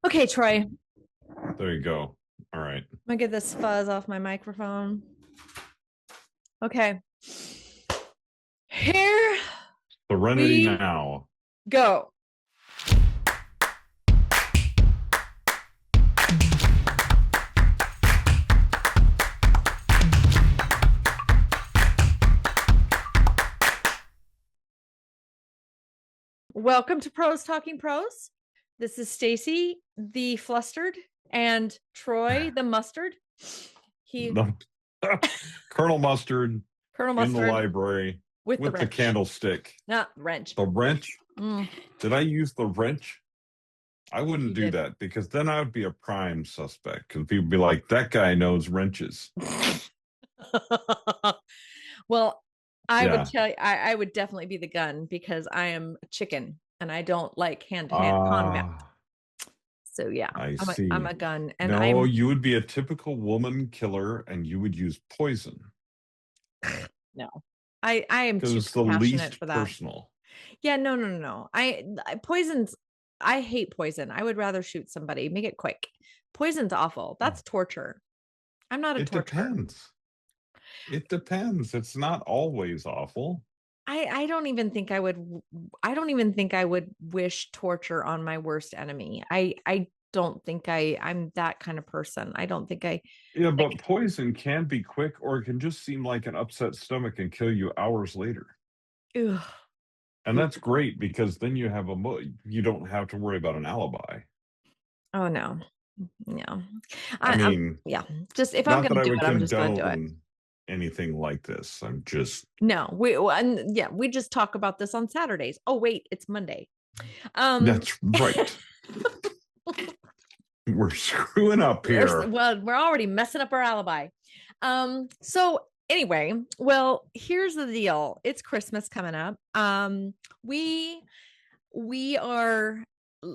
Okay, Troy, There you go. All right. I'm gonna get this fuzz off my microphone. Okay, here Serenity we now. go. Welcome to Pros Talking Pros. This is Stacey, the flustered, and Troy, the mustard. He, The Colonel Mustard Colonel in the Mustard, library with the with the wrench. candlestick. Not wrench. The wrench? Mm, Did I use the wrench? I wouldn't you do did. that because then I would be a prime suspect because people would be like, that guy knows wrenches. Well, I would Yeah. tell you, I would definitely be the gun because I am a chicken and I don't like hand-to-hand combat. Ah, So yeah, I I'm see. a gun and No, I'm you would be a typical woman killer and you would use poison no. I am because too it's the compassionate least for that. personal. Yeah, no. I poisons I hate poison. I would rather shoot somebody, make it quick. Poison's awful. That's torture. I'm not a It torturer. depends. It depends. It's not always awful. I don't even think I don't even think I would wish torture on my worst enemy. I don't think I'm that kind of person. I don't think I Yeah, like but poison can be quick or it can just seem like an upset stomach and kill you hours later. ugh, And ugh. that's great because then you have you don't have to worry about an alibi. Oh no. No. I I'm mean, yeah. Just if I'm not that gonna I do would it, I'm just gonna do it. condone anything like this. I'm just No, and yeah, we just talk about this on Saturdays. Oh wait, it's Monday. Um that's right. We're screwing up here. well, we're already messing up our alibi. So anyway, well, here's the deal. It's Christmas coming up. We we are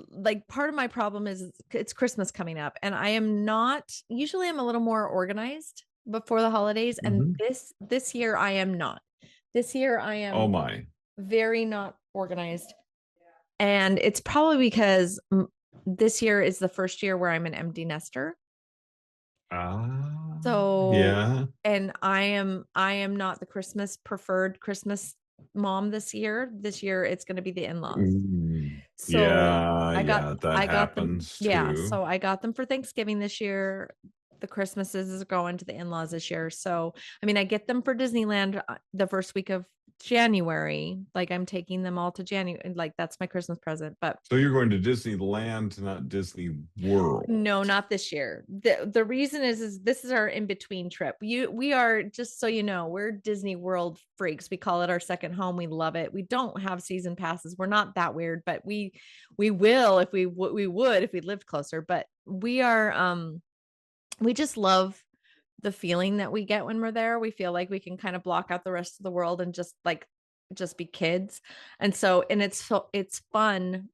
like part of my problem is it's Christmas coming up, and I am not usually I'm a little more organized before the holidays, and Mhm. this year I am not. This year I Oh am my. very not organized. And it's probably because this year is the first year where I'm an empty nester. Ah, So, yeah. and I am not the Christmas preferred Christmas mom this year. This year it's going to be the in-laws. Mm. So, Yeah, yeah, that I got them. happens Yeah, too. so I got them for Thanksgiving this year. The Christmases is going to the in-laws this year. So, I mean, I get them for Disneyland the first week of January. Like I'm taking them all to January. Like that's my Christmas present. But So you're going to Disneyland, not Disney World. no, not this year. The reason is this is our in-between trip. We are, just so you know, we're Disney World freaks. We call it our second home. We love it. We don't have season passes. We're not that weird, but we will if we would if we lived closer. But we are we just love the feeling that we get when we're there. We feel like we can kind of block out the rest of the world and just be kids. And so and it's fun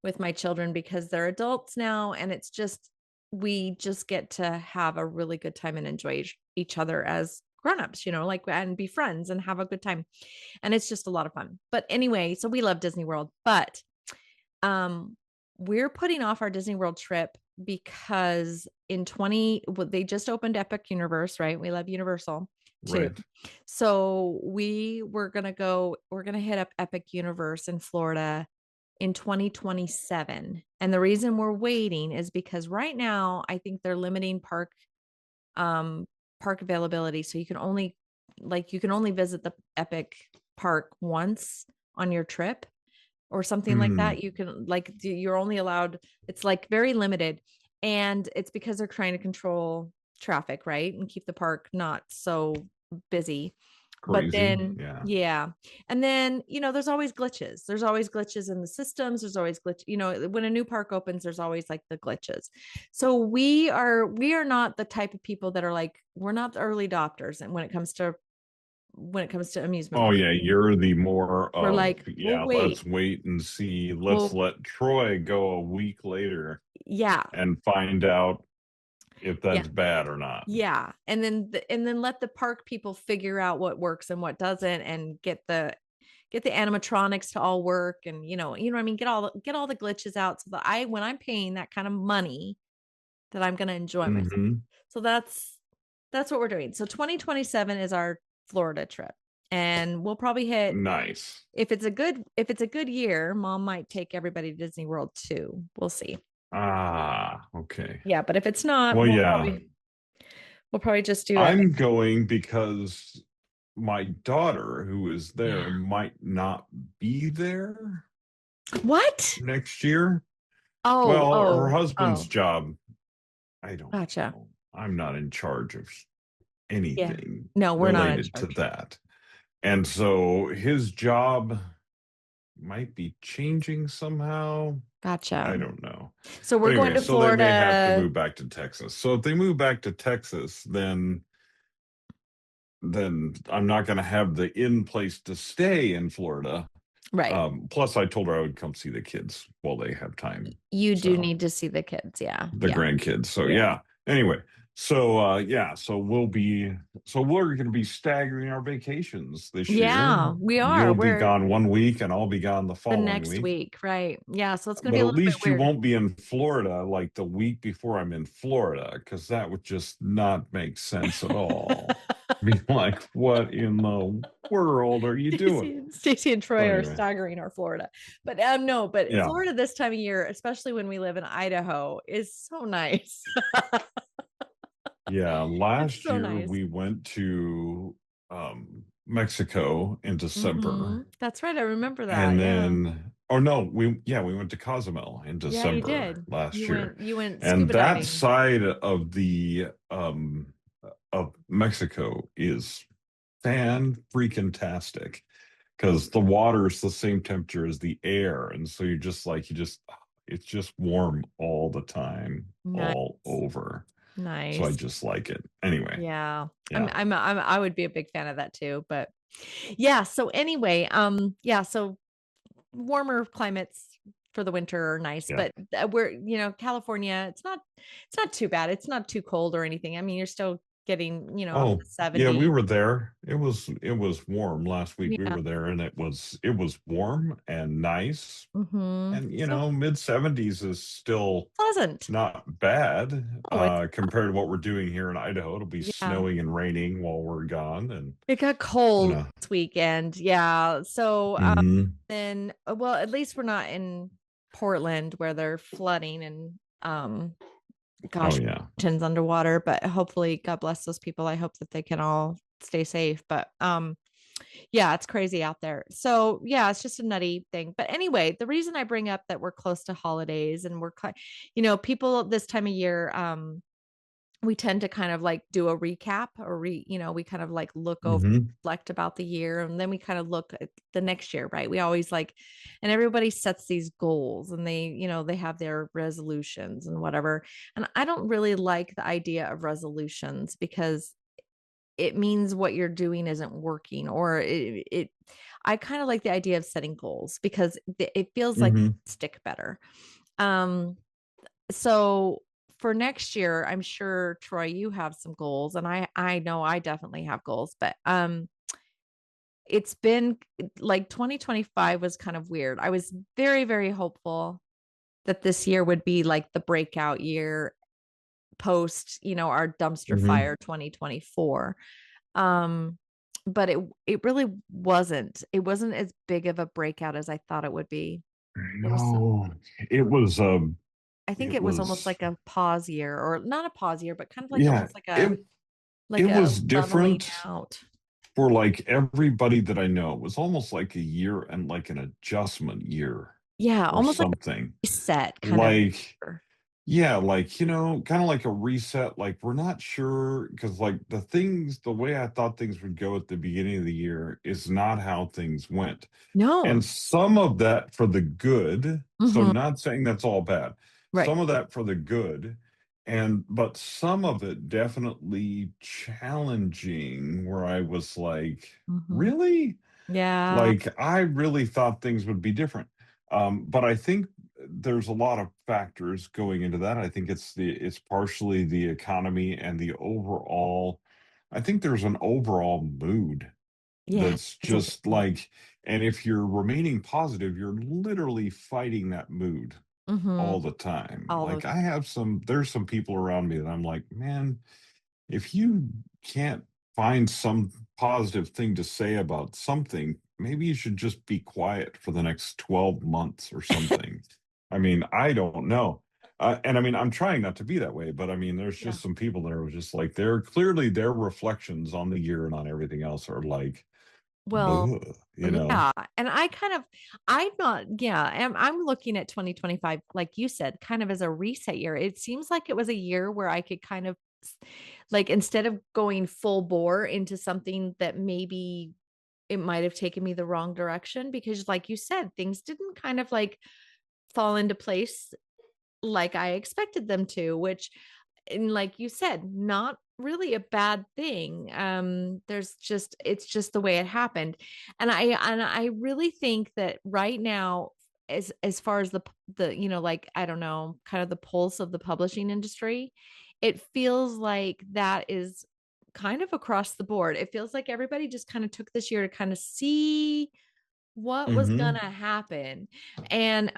with my children because they're adults now, and it's just we just get to have a really good time and enjoy each other as grown-ups, like, and be friends and have a good time. And it's just a lot of fun. But anyway, so we love Disney World, but um we're putting off our Disney World trip because they just opened Epic Universe, right? We love Universal too. Right. So we're going to hit up Epic Universe in Florida in 2027. And the reason we're waiting is because right now I think they're limiting um park availability. So you can only visit the Epic park once on your trip or something like Hmm. that. You can you're only allowed, it's like very limited. And it's because they're trying to control traffic, right? And keep the park not so busy. But Crazy. then, Yeah. yeah. And then, there's always glitches. There's always glitches in the systems. There's always when a new park opens, there's always like the glitches. So we are not the type of people that are like, we're not the early adopters. And when it comes to amusement Oh parks, yeah, you're the more we're of, like, well, yeah, wait, let's wait and see. Let's well, let Troy go a week later yeah, and find out if yeah. that's bad or not. Yeah. And then let the park people figure out what works and what doesn't and get the animatronics to all work, and you know what I mean, get all the glitches out so that I when I'm paying that kind of money that I'm going to enjoy myself. Hmm. So that's what we're doing. So 2027 is our Florida trip. And we'll probably hit, Nice. if it's a good year, mom might take everybody to Disney World too. We'll see. Ah, okay. Yeah, but if it's not, Well, yeah, we'll probably just do I'm going because my daughter, who is there, yeah. might not be there What? next year. Oh, Well, her oh, husband's oh. job, I don't Gotcha. know. I'm not in charge of Yeah. anything No, we're not in related to charge. that. And so his job might be changing somehow. Gotcha. I don't know. So But we're going anyway, to so they may have to Florida. move back to Texas. So if they move back to Texas, then I'm not going to have the in place to stay in Florida. Right. Plus, I told her I would come see the kids while they have time. You do So need to see the kids. Yeah. the Yeah. grandkids. So Yeah. yeah. Anyway, so yeah, so we're going to be staggering our vacations this year. Yeah, we are. You'll be We're gone one week, and I'll be gone the the following next week. week. Right. Yeah. So it's going to be But a at little bit least you weird. won't be in Florida like the week before I'm in Florida, because that would just not make sense at all. Be like, what in the world are you doing? Stacey and So Troy are anyway, staggering our Florida. But no, but yeah, Florida this time of year, especially when we live in Idaho, is so nice. yeah. It's Last so year nice. we went to Mexico in December, That's right. I remember that. and Yeah. then oh no, we went to Cozumel in Yeah, you December did. last year, You went and scuba that diving. side of Mexico is fan freaking tastic because the water is the same temperature as the air, and so it's just warm all the time, all Nice. over. So I Nice. just like it. Anyway, Yeah. yeah. I would be a big fan of that too, but yeah, so anyway, yeah, so warmer climates for the winter are nice, Yeah. but we're, California, it's not too bad. It's not too cold or anything. I mean, you're still getting, up Oh, to yeah, we 70. were there. It was warm last week. We Yeah. were there and it was warm and nice. And So mid 70s is still pleasant. not bad Oh, it's compared to what we're doing here in Idaho. It'll be yeah. snowing and raining while we're gone and It got you cold know. this weekend. Yeah. So Hmm. then well, at least we're not in Portland where they're flooding and Oh gosh, yeah. mountains underwater, but hopefully God bless those people. I hope that they can all stay safe. But yeah, it's crazy out there. So yeah, it's just a nutty thing. But anyway, the reason I bring up that we're close to holidays and people this time of year, we tend to kind of like do a recap or we kind of like look over, Hmm. reflect about the year, and then we kind of look at the next year, right? We always like, and everybody sets these goals and they have their resolutions and whatever. And I don't really like the idea of resolutions because it means what you're doing isn't working, or I kind of like the idea of setting goals because it feels like Hmm. stick better. Um, so for next year, I'm sure Troy, you have some goals, and I know I definitely have goals, but it's been like 2025 was kind of weird. I was very, very hopeful that this year would be like the breakout year post, our dumpster Hmm. fire 2024. Um, but it really wasn't. It wasn't as big of a breakout as I thought it would be. There was No, it was I think it it was almost was like a pause year, or not a pause year, but kind of like yeah, almost it like a was leveling different out. for like everybody that I know. It was almost like a year and like an adjustment year Yeah, or almost like something. a reset kind of. Like, yeah, like, kind of like a reset. Like, we're not sure because, like, the way I thought things would go at the beginning of the year is not how things went. And No. some of that for the good. So, Hmm. not saying that's all bad, Right. some of that for the good. But some of it definitely challenging where I was like, Hmm. really? Yeah. Like, I really thought things would be different. But I think there's a lot of factors going into that. I think it's partially the economy and the overall. I think there's an overall mood Yes, that's it's a just like, and if you're remaining positive, you're literally fighting that mood mhm, all the time. all the Like there's some people around me that I'm like, man, if you can't find some positive thing to say about something, maybe you should just be quiet for the next 12 months or something. I mean, I don't know. And I mean, I'm trying not to be that way, but I mean, there's yeah. just some people that are just like, they're clearly their reflections on the year and on everything else are like, Well, you know? yeah, and I'm not yeah, I'm looking at 2025, like you said, kind of as a reset year. It seems like it was a year where I could kind of like, instead of going full bore into something that maybe it might have taken me the wrong direction, because like you said, things didn't kind of like fall into place like I expected them to, which, and like you said, not really a bad thing. There's just, it's just the way it happened. And I really think that right now, as far as the, like, I don't know, kind of the pulse of the publishing industry, it feels like that is kind of across the board. It feels like everybody just kind of took this year to kind of see what was Hmm. gonna happen. And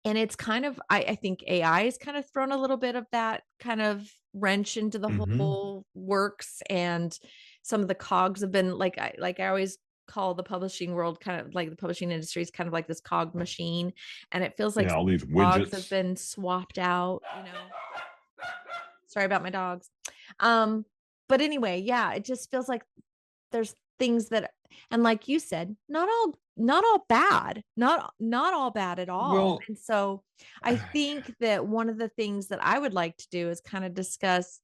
and it's kind of, I think AI has kind of thrown a little bit of that kind of wrench into the Hmm. whole works, and some of the cogs have been like, I always call the publishing world kind of like, the publishing industry is kind of like this cog machine, and it feels like Yeah, all these cogs have widgets. been swapped out, sorry about my dogs. um but anyway, yeah, it just feels like there's things that, and like you said, not all bad, not all bad at all. Well, And so I think that one of the things that I would like to do is kind of discuss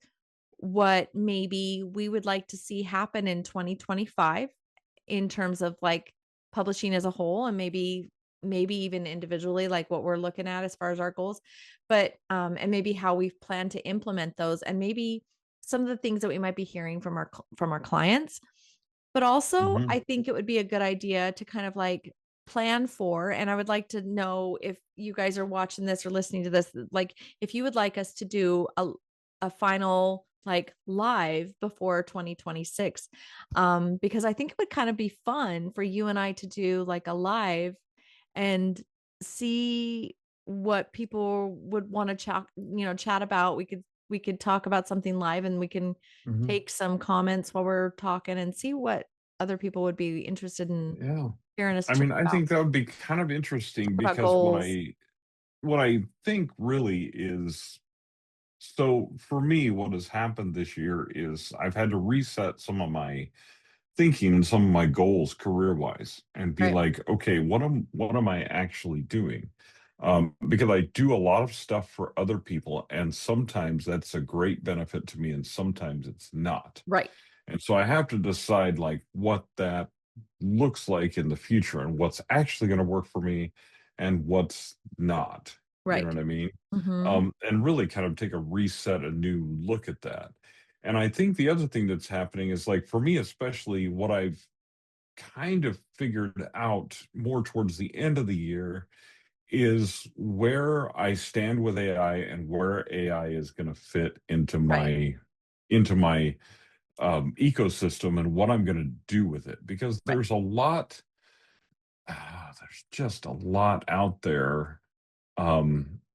what maybe we would like to see happen in 2025 in terms of like publishing as a whole, and maybe even individually, like what we're looking at as far as our goals, but and maybe how we plan to implement those, and maybe some of the things that we might be hearing from our clients. But also, I mhm, think it would be a good idea to kind of like plan for, and I would like to know if you guys are watching this or listening to this, like if you would like us to do a final like live before 2026. Because I think it would kind of be fun for you and I to do like a live and see what people would want to chat about. We could talk about something live, and we can mhm. take some comments while we're talking and see what other people would be interested in Yeah. hearing us I chat mean, I about. think that would be kind of Talk interesting about because goals. what I think really is, so for me, what has happened this year is I've had to reset some of my thinking and some of my goals career wise and be Right. like, okay, what am I actually doing? Because I do a lot of stuff for other people, and sometimes that's a great benefit to me, and sometimes it's not. Right. And so I have to decide like what that looks like in the future and what's actually going to work for me and what's not. You know Right. what I mean? Mm-hmm. And really kind of take a reset, a new look at that. And I think the other thing that's happening is like for me, especially what I've kind of figured out more towards the end of the year is where I stand with AI and where AI is going to fit Right. into my ecosystem and what I'm going to do with it because Right. there's just a lot out there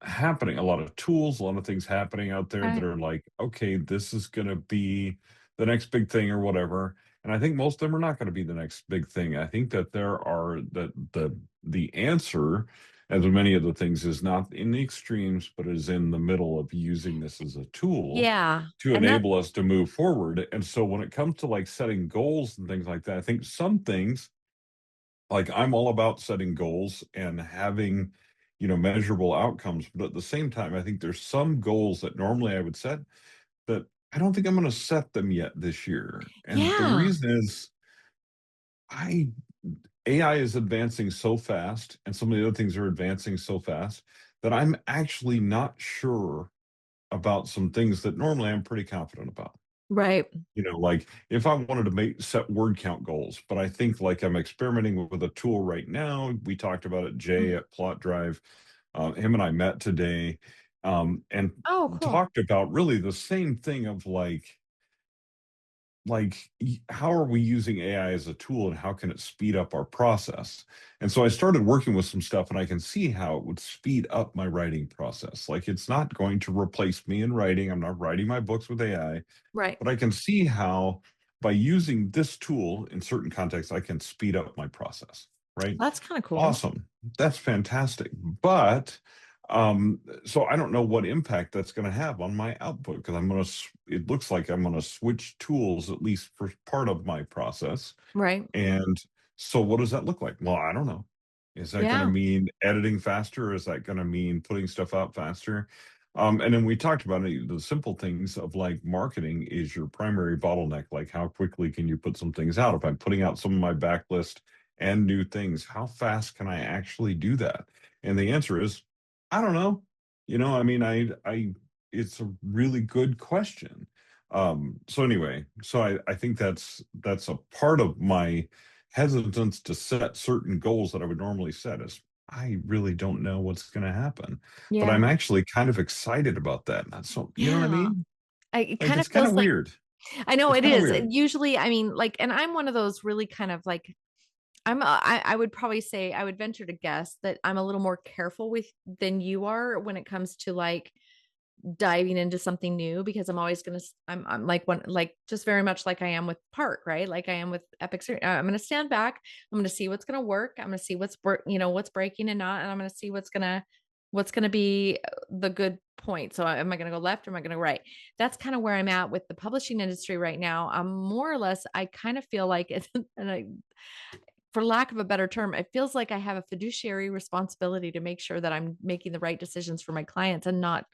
happening, a lot of tools, a lot of things happening out there that Right. are like, okay, this is going to be the next big thing or whatever. And I think most of them are not going to be the next big thing. I think that there are that the answer, as with many of the things, is not in the extremes, but is in the middle of using this as a tool Yeah. to And that, enable us to move forward. And so when it comes to like setting goals and things like that, I think some things, like I'm all about setting goals and having, measurable outcomes. But at the same time, I think there's some goals that normally I would set that I don't think I'm going to set them yet this year. And the yeah. reason is I AI is advancing so fast and some of the other things are advancing so fast that I'm actually not sure about some things that normally I'm pretty confident about. Right. Like if I wanted to make set word count goals, but I think like I'm experimenting with a tool right now. We talked about it, Jay Mhm. at Plot Drive. Him and I met today, and Oh, cool. talked about really the same thing of like like how are we using AI as a tool and how can it speed up our process? And so I started working with some stuff and I can see how it would speed up my writing process. Like it's not going to replace me in writing. I'm not writing my books with AI, Right. but I can see how by using this tool in certain contexts, I can speed up my process, right? That's kind of cool. Awesome. That's fantastic. But so I don't know what impact that's going to have on my output because it looks like I'm going to switch tools at least for part of my process. Right. And so what does that look like? Well, I don't know. Is that going to Yeah. mean editing faster? Is that going to mean putting stuff out faster? And then we talked about it, the simple things of like marketing is your primary bottleneck. Like how quickly can you put some things out? If I'm putting out some of my backlist and new things, how fast can I actually do that? And the answer is, I don't know. I mean, it's a really good question. So anyway, so I think that's a part of my hesitance to set certain goals that I would normally set is I really don't know what's going to happen, but Yeah. I'm actually kind of excited about that. And that's so, you know what I Yeah. mean? It Like kind of it's kind of feels like, weird. I know It's it kind of is. And weird. usually, I mean, like, and I'm one of those really kind of like, I would probably say, I would venture to guess that I'm a little more careful with than you are when it comes to like diving into something new because I'm always going to, I'm like one, like just very much like I am with Park, right? Like I am with Epic. I'm going to stand back. I'm going to see what's going to work. I'm going to see what's breaking and not, and I'm going to see what's going to be the good point. So am I going to go left or am I going to go right? That's kind of where I'm at with the publishing industry right now. I'm more or less, I kind of feel like it, and I, for lack of a better term, it feels like I have a fiduciary responsibility to make sure that I'm making the right decisions for my clients and not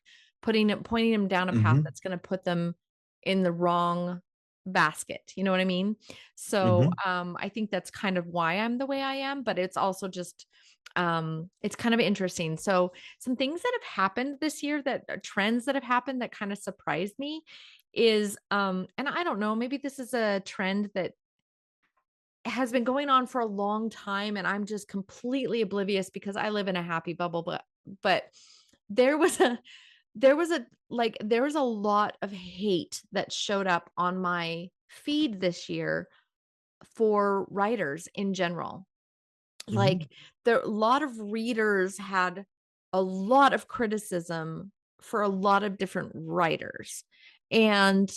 pointing them down a path Hmm. that's going to put them in the wrong basket. You know what I mean? So Hmm. I think that's kind of why I'm the way I am, but it's also just it's kind of interesting. So some things that have happened this year that are trends that have happened that kind of surprised me is and I don't know, maybe this is a trend that has been going on for a long time and I'm just completely oblivious because I live in a happy bubble, but there was a there was a lot of hate that showed up on my feed this year for writers in general. Hmm. Like there a lot of readers had a lot of criticism for a lot of different writers. And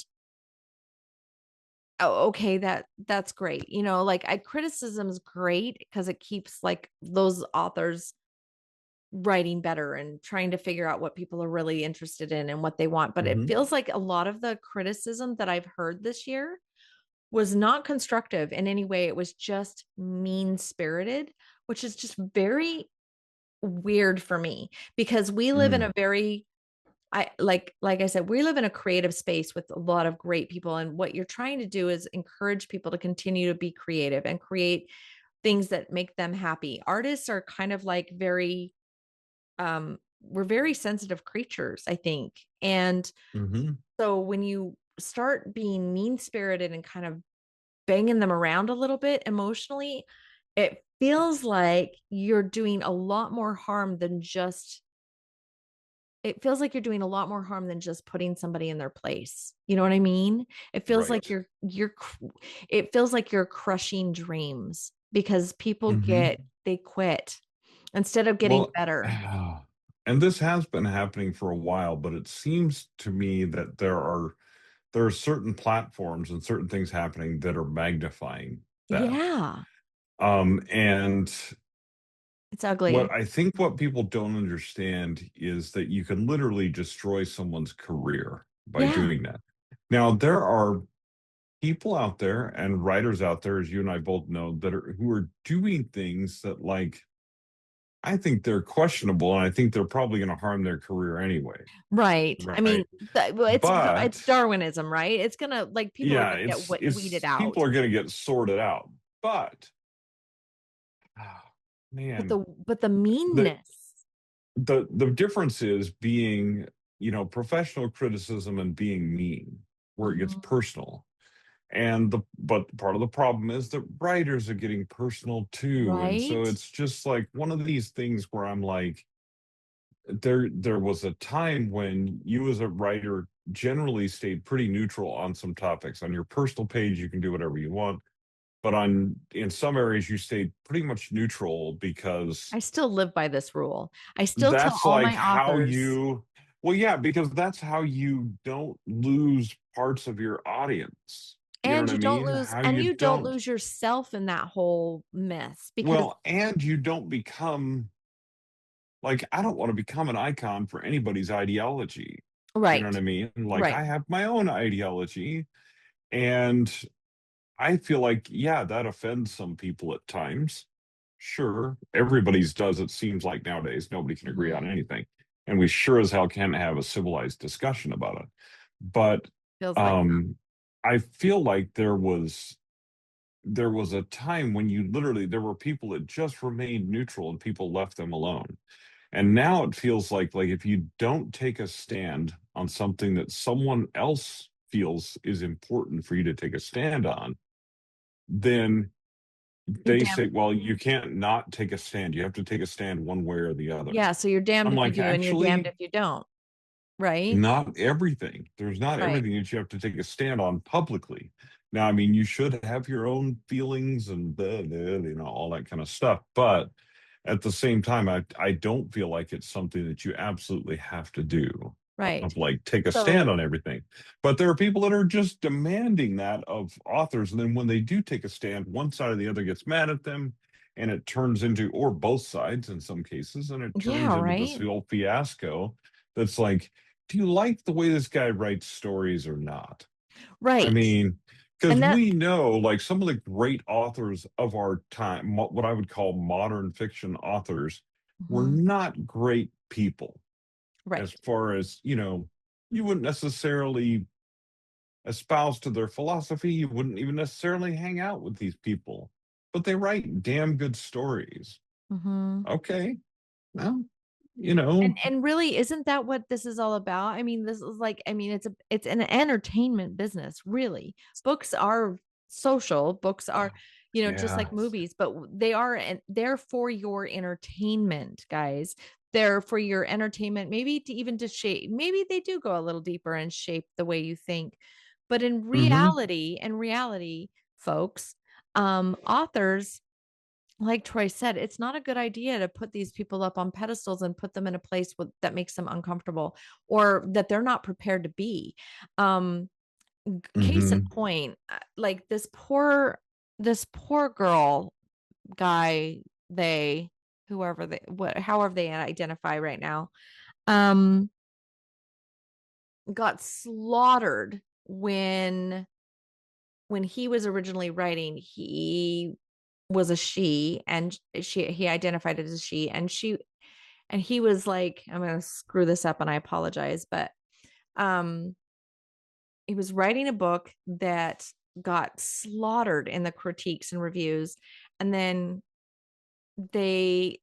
oh, okay, that's great. Like I criticism is great because it keeps like those authors writing better and trying to figure out what people are really interested in and what they want. But it Hmm. feels like a lot of the criticism that I've heard this year was not constructive in any way. It was just mean spirited, which is just very weird for me because we live in Hmm. a very like I said, we live in a creative space with a lot of great people. And what you're trying to do is encourage people to continue to be creative and create things that make them happy. Artists are kind of like we're very sensitive creatures, I think. And Hmm. so when you start being mean spirited and kind of banging them around a little bit emotionally, it feels like you're doing a lot more harm than just it feels like you're doing a lot more harm than just putting somebody in their place. You know what I mean? It feels like Right. it feels like you're crushing dreams because people Hmm. they quit instead of getting Well, better. and this has been happening for a while, but it seems to me that there are certain platforms and certain things happening that are magnifying that. Yeah, And it's ugly. what people don't understand is that you can literally destroy someone's career by Yeah, doing that. Now, there are people out there and writers out there, as you and I both know, who are doing things that like I think they're questionable, and I think they're probably going to harm their career anyway. right. I mean, Right. well, it's But Darwinism, right? It's gonna like people are yeah, gonna get weeded it's people out. are going to get sorted out. But But man, the the meanness, the difference is being, professional criticism and being mean, where it gets mhm, personal. And but part of the problem is that writers are getting personal too. And so right? it's just like one of these things where I'm like, there was a time when you as a writer generally stayed pretty neutral on some topics. On your personal page, you can do whatever you want, but on in some areas you stayed pretty much neutral because I still live by this rule. I still tell that's all like my how authors, you well, yeah, because that's how you don't lose parts of your audience. You know what I mean? How and you you don't don't lose yourself in that whole mess because, well, and you don't become like I don't want to become an icon for anybody's ideology. You know what right, I mean? Like right. I have my own ideology and I feel like yeah, that offends some people at times. Sure, everybody's does it seems like nowadays. Nobody can agree on Mhm. anything. And we sure as hell can't have a civilized discussion about it. But Feels like that. um I feel like there was a time when you literally there were people that just remained neutral and people left them alone. And now it feels like if you don't take a stand on something that someone else feels is important for you to take a stand on, then You're they damned. say, well, you can't not take a stand. You have to take a stand one way or the other. Yeah. So you're damned I'm if you like, do and you're damned actually, if you don't. Right. not everything. There's not Right. everything that you have to take a stand on publicly. Now, I mean, you should have your own feelings and all that kind of stuff. But at the same time, I don't feel like it's something that you absolutely have to do Right. of like take a stand So, on everything. But there are people that are just demanding that of authors. And then when they do take a stand, one side or the other gets mad at them and it turns into, or both sides in some cases, and it yeah. turns into this Right. whole fiasco that's like, do you like the way this guy writes stories or not? I Right. mean, because And that, we know, like some of the great authors of our time, what I would call modern fiction authors, were mhm, not great people. As right. far as, you wouldn't necessarily espouse to their philosophy, you wouldn't even necessarily hang out with these people, but they write damn good stories. Mhm. Okay, well, you know, And really, isn't that what this is all about? I mean, this is like, I mean, it's an entertainment business, really. Books are social, books are, just yeah. like movies, but they are, and they're for your entertainment, guys. They're for your entertainment, maybe to even to shape, maybe they do go a little deeper and shape the way you think. But Hmm. in reality, folks, authors, like Troy said, it's not a good idea to put these people up on pedestals and put them in a place that makes them uncomfortable or that they're not prepared to be. Um, Case in Hmm. point, like this poor girl, guy, they, whoever they, however they identify right now, um, got slaughtered when he was originally writing. He was a she, and he identified it as she, and he was like, I'm gonna screw this up and I apologize, but um he was writing a book that got slaughtered in the critiques and reviews, and then they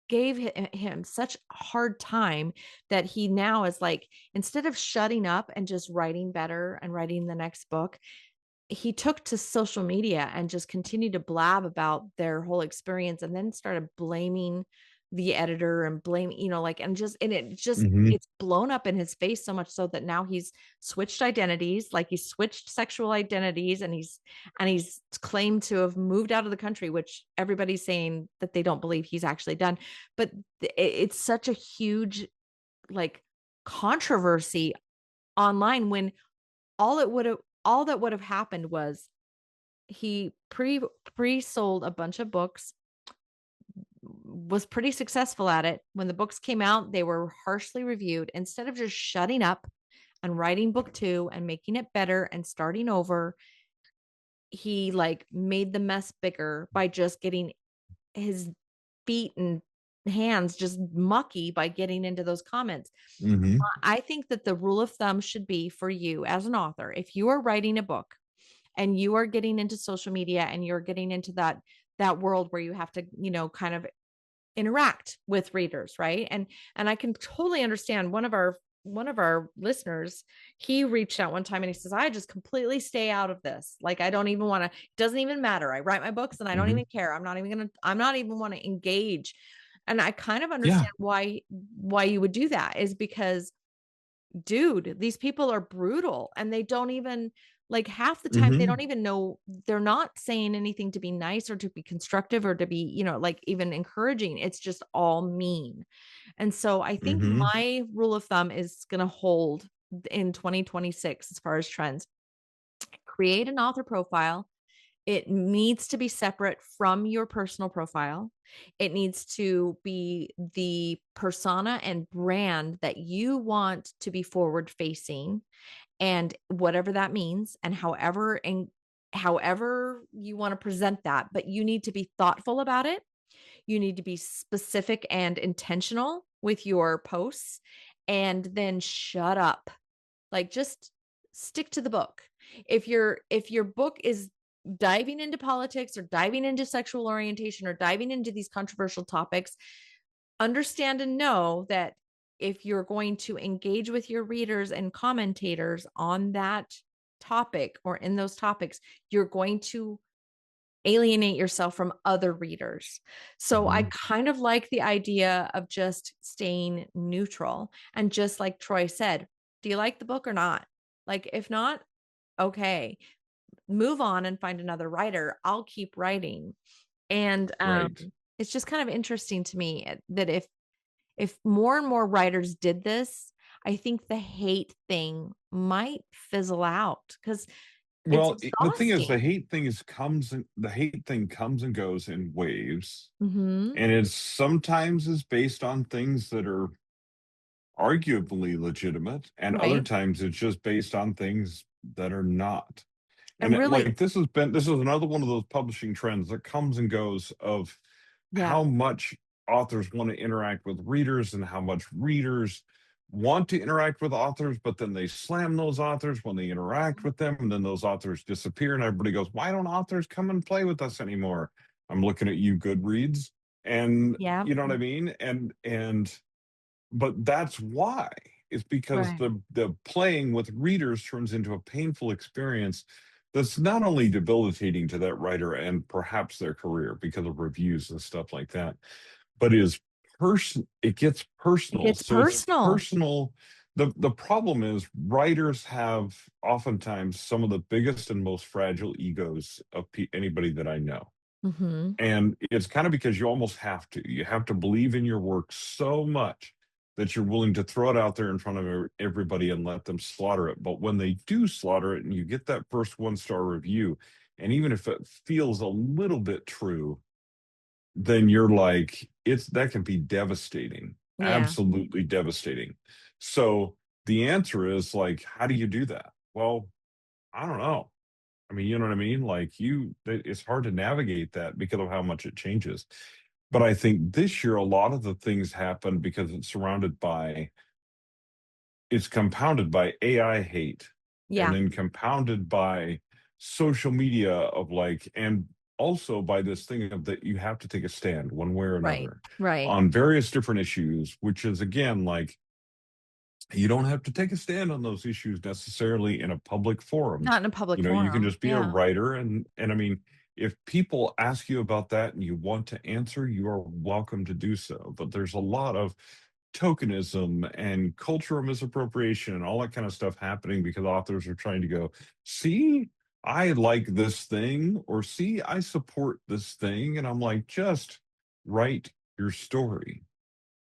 gave him such a hard time that he now is like, instead of shutting up and just writing better and writing the next book, he took to social media and just continued to blab about their whole experience, and then started blaming the editor and blame, like, and it just, Hmm. it's blown up in his face so much so that now he's switched identities, like he's switched sexual identities, and he's claimed to have moved out of the country, which everybody's saying that they don't believe he's actually done. But it's such a huge, like, controversy online, when all that would have happened was he pre-sold a bunch of books, was pretty successful at it. When the books came out, they were harshly reviewed. Instead of just shutting up and writing book 2 and making it better and starting over, he like made the mess bigger by just getting his feet and hands just mucky by getting into those comments. Hmm. I think that the rule of thumb should be for you as an author, if you are writing a book and you are getting into social media and you're getting into that world where you have to, kind of interact with readers, right? And I can totally understand, one of our listeners, he reached out one time and he says, I just completely stay out of this. Like, I don't even want to, it doesn't even matter. I write my books and I don't Hmm. even care. I'm not even want to engage. And I kind of Yeah. understand why you would do that, is because, dude, these people are brutal, and they don't even, like, half the time they don't Hmm. even know, they're not saying anything to be nice or to be constructive or to be, like, even encouraging. It's just all mean. And so I think Hmm. my rule of thumb is going to hold in 2026 as far as trends. Create an author profile. It needs to be separate from your personal profile. It needs to be the persona and brand that you want to be forward facing, and whatever that means, and however you want to present that, but you need to be thoughtful about it. You need to be specific and intentional with your posts, and then shut up. Like, just stick to the book. If your book is diving into politics or diving into sexual orientation or diving into these controversial topics, understand and know that if you're going to engage with your readers and commentators on that topic or in those topics, you're going to alienate yourself from other readers. So I Hmm. kind of like the idea of just staying neutral. And just like Troy said, do you like the book or not? Like, if not, okay, move on and find another writer. I'll keep writing. And Right. it's just kind of interesting to me that if more and more writers did this, I think the hate thing might fizzle out, because it's Well, the thing is, exhausting. the hate thing comes and goes in waves, Hmm. and it's sometimes is based on things that are arguably legitimate, and other Right. times it's just based on things that are not. And And really, like this is another one of those publishing trends that comes and goes of yeah. how much authors want to interact with readers and how much readers want to interact with authors, but then they slam those authors when they interact with them, and then those authors disappear, and everybody goes, "Why don't authors come and play with us anymore?" I'm looking at you, Goodreads, and Yeah. you know what I mean, and but that's why. It's because Right. the playing with readers turns into a painful experience that's not only debilitating to that writer and perhaps their career because of reviews and stuff like that, but it gets It personal. gets So it's personal. personal. The problem is writers have oftentimes some of the biggest and most fragile egos of anybody that I know. Hmm. And it's kind of because you almost have to. You have to believe in your work so much that you're willing to throw it out there in front of everybody and let them slaughter it. But when they do slaughter it and you get that first 1-star review, and even if it feels a little bit true, then you're like, it's that can be devastating, Yeah. absolutely devastating. So the answer is like, how do you do that? Well, I don't know. I mean, you know what I mean? Like it's hard to navigate that because of how much it changes. But I think this year, a lot of the things happen because it's compounded by AI hate, and Yeah. then compounded by social media of like, and also by this thing of that you have to take a stand one way or Right. another Right. on various different issues, which is again like you don't have to take a stand on those issues necessarily in a public forum. Not in a public You can forum. just be a Yeah. writer, and I mean, if people ask you about that and you want to answer, you are welcome to do so. But there's a lot of tokenism and cultural misappropriation and all that kind of stuff happening because authors are trying to go, see, I like this thing, or see, I support this thing. And I'm like, just write your story.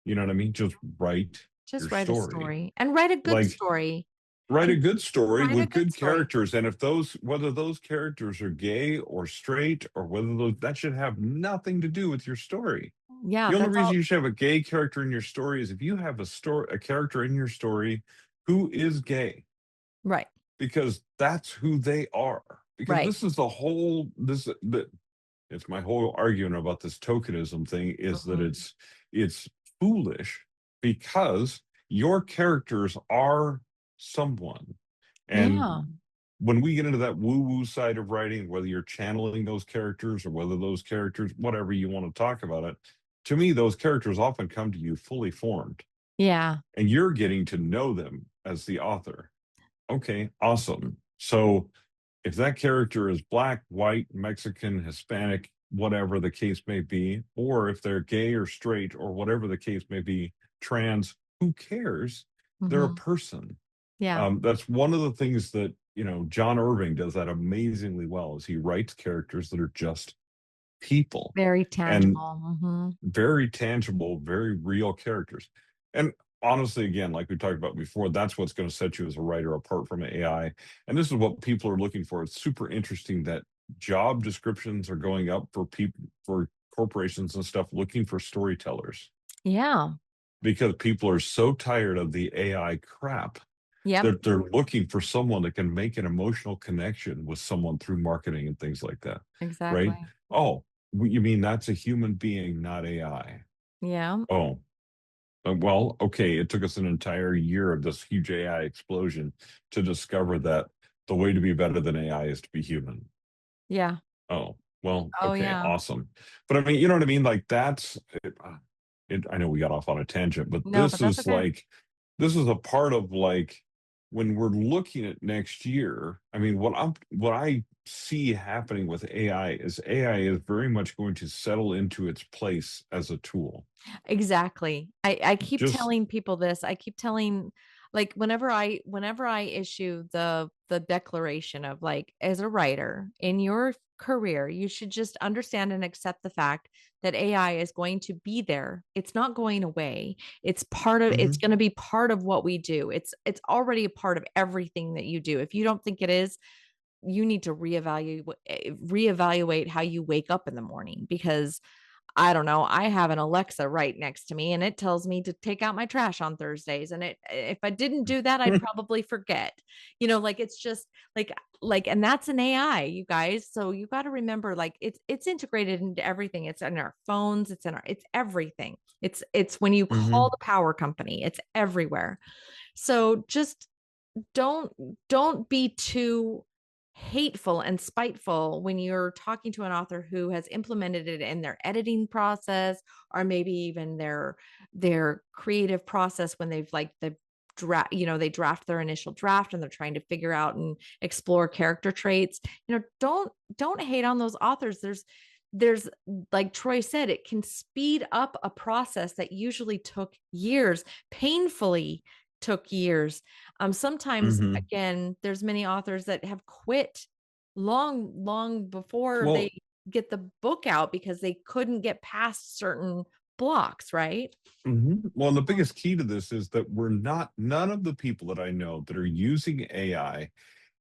You know what I mean? Just write your Just write a story. story, and write a good Like, story, write a and good story write a with good good story. characters, and if those whether those characters are gay or straight or whether those that should have nothing to do with your story. Yeah. The only That's reason all. you should have a gay character in your story is if you have a character in your story who is gay, Right. because that's who they are. Because Right. this is the whole this that it's my whole argument about this tokenism thing is that Mhm. it's foolish because your characters are someone. Yeah. And when we get into that woo-woo side of writing, whether you're channeling those characters or whether those characters, whatever you want to talk about it, to me, those characters often come to you fully formed, Yeah. and you're getting to know them as the author. Okay, awesome. So if that character is black, white, Mexican, Hispanic, whatever the case may be, or if they're gay or straight or whatever the case may be, trans, who cares? They're a Hmm. person. Yeah. That's one of the things that, John Irving does that amazingly well is he writes characters that are just people Very and tangible. Hmm. very tangible, very real characters. And honestly, again, like we talked about before, that's what's going to set you as a writer apart from AI. And this is what people are looking for. It's super interesting that job descriptions are going up for people, for corporations and stuff looking for storytellers Yeah. because people are so tired of the AI crap Yep. that they're looking for someone that can make an emotional connection with someone through marketing and things like that. Right? Exactly. Oh, you mean that's a human being, not AI? Yeah. Oh, well, okay. It took us an entire year of this huge AI explosion to discover that the way to be better than AI is to be human. Yeah. Oh, well, Oh, okay, yeah. awesome. But I mean, you know what I mean? Like that's it, I know we got off on a tangent, but No, but that's okay. this is a part of like when we're looking at next year. I mean, what I see happening with AI is AI is very much going to settle into its place as a tool. Exactly. I keep Just telling people this. I keep telling, like, whenever I issue the declaration of, like, as a writer in your career, you should just understand and accept the fact that AI is going to be there. It's not going away. It's Mhm. going to be part of what we do. It's already a part of everything that you do. If you don't think it is, you need to reevaluate how you wake up in the morning, because I don't know, I have an Alexa right next to me and it tells me to take out my trash on Thursdays, and it if I didn't do that, I'd probably forget. Like, it's just and that's an AI, you guys. So you got to remember, like, it's integrated into everything. It's in our phones, it's everything. It's when you call Mhm. the power company, it's everywhere. So just don't don't be too hateful and spiteful when you're talking to an author who has implemented it in their editing process, or maybe even their creative process, when they've like the draft, they draft their initial draft and they're trying to figure out and explore character traits. Don't hate on those authors. There's like Troy said, it can speed up a process that usually took years, painfully took years. Sometimes, Mhm. again, there's many authors that have quit long before Well, they get the book out because they couldn't get past certain blocks, right? well, and the biggest key to this is that none of the people that I know that are using AI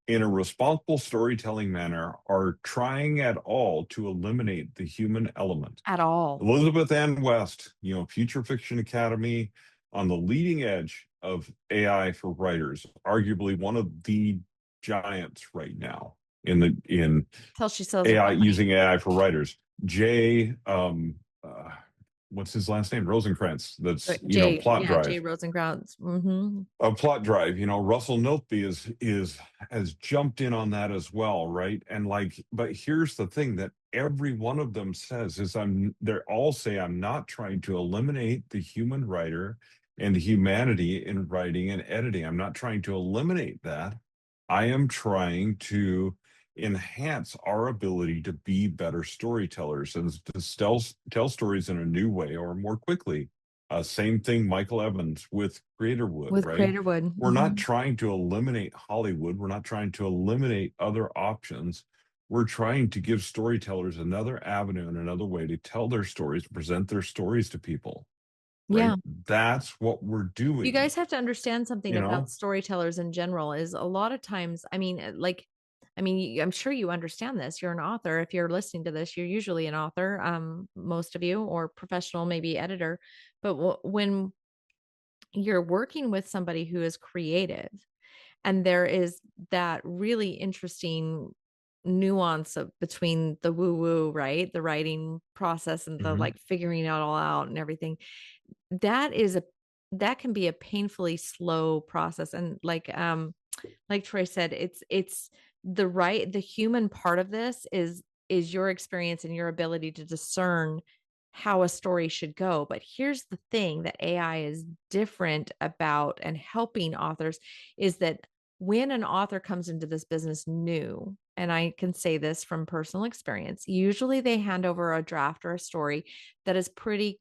in a responsible storytelling manner are trying at all to eliminate the human element. At all. Elizabeth Ann West, Future Fiction Academy, on the leading edge of AI for writers, arguably one of the giants right now in Till she sells her AI, company. using AI for writers. Jay, what's his last name? Rosencrantz. That's Plot Jay Drive. Rosenkrantz. Hmm. A Plot Drive. Russell Notley is has jumped in on that as well, right? And like, but here's the thing that every one of them says is they're all say I'm not trying to eliminate the human writer and the humanity in writing and editing. I'm not trying to eliminate that. I am trying to enhance our ability to be better storytellers and to tell stories in a new way or more quickly. Same thing, Michael Evans with Creatorwood, With right? Creatorwood. We're not Hmm. trying to eliminate Hollywood. We're not trying to eliminate other options. We're trying to give storytellers another avenue and another way to tell their stories, present their stories to people, right? Yeah. That's what we're You doing, guys have to understand something you about know? storytellers in general, is a lot of times, I'm sure you understand this. You're an author. If you're listening to this, you're usually an author, most of you, or professional, maybe editor. But when you're working with somebody who is creative, and there is that really interesting nuance between the woo woo, right? The writing process and the Mhm. like figuring it all out and everything. That is a that can be a painfully slow process. And like Troy said, it's the human part of this is your experience and your ability to discern how a story should go. But here's the thing that AI is different about and helping authors, is that when an author comes into this business new, and I can say this from personal experience, usually they hand over a draft or a story that is pretty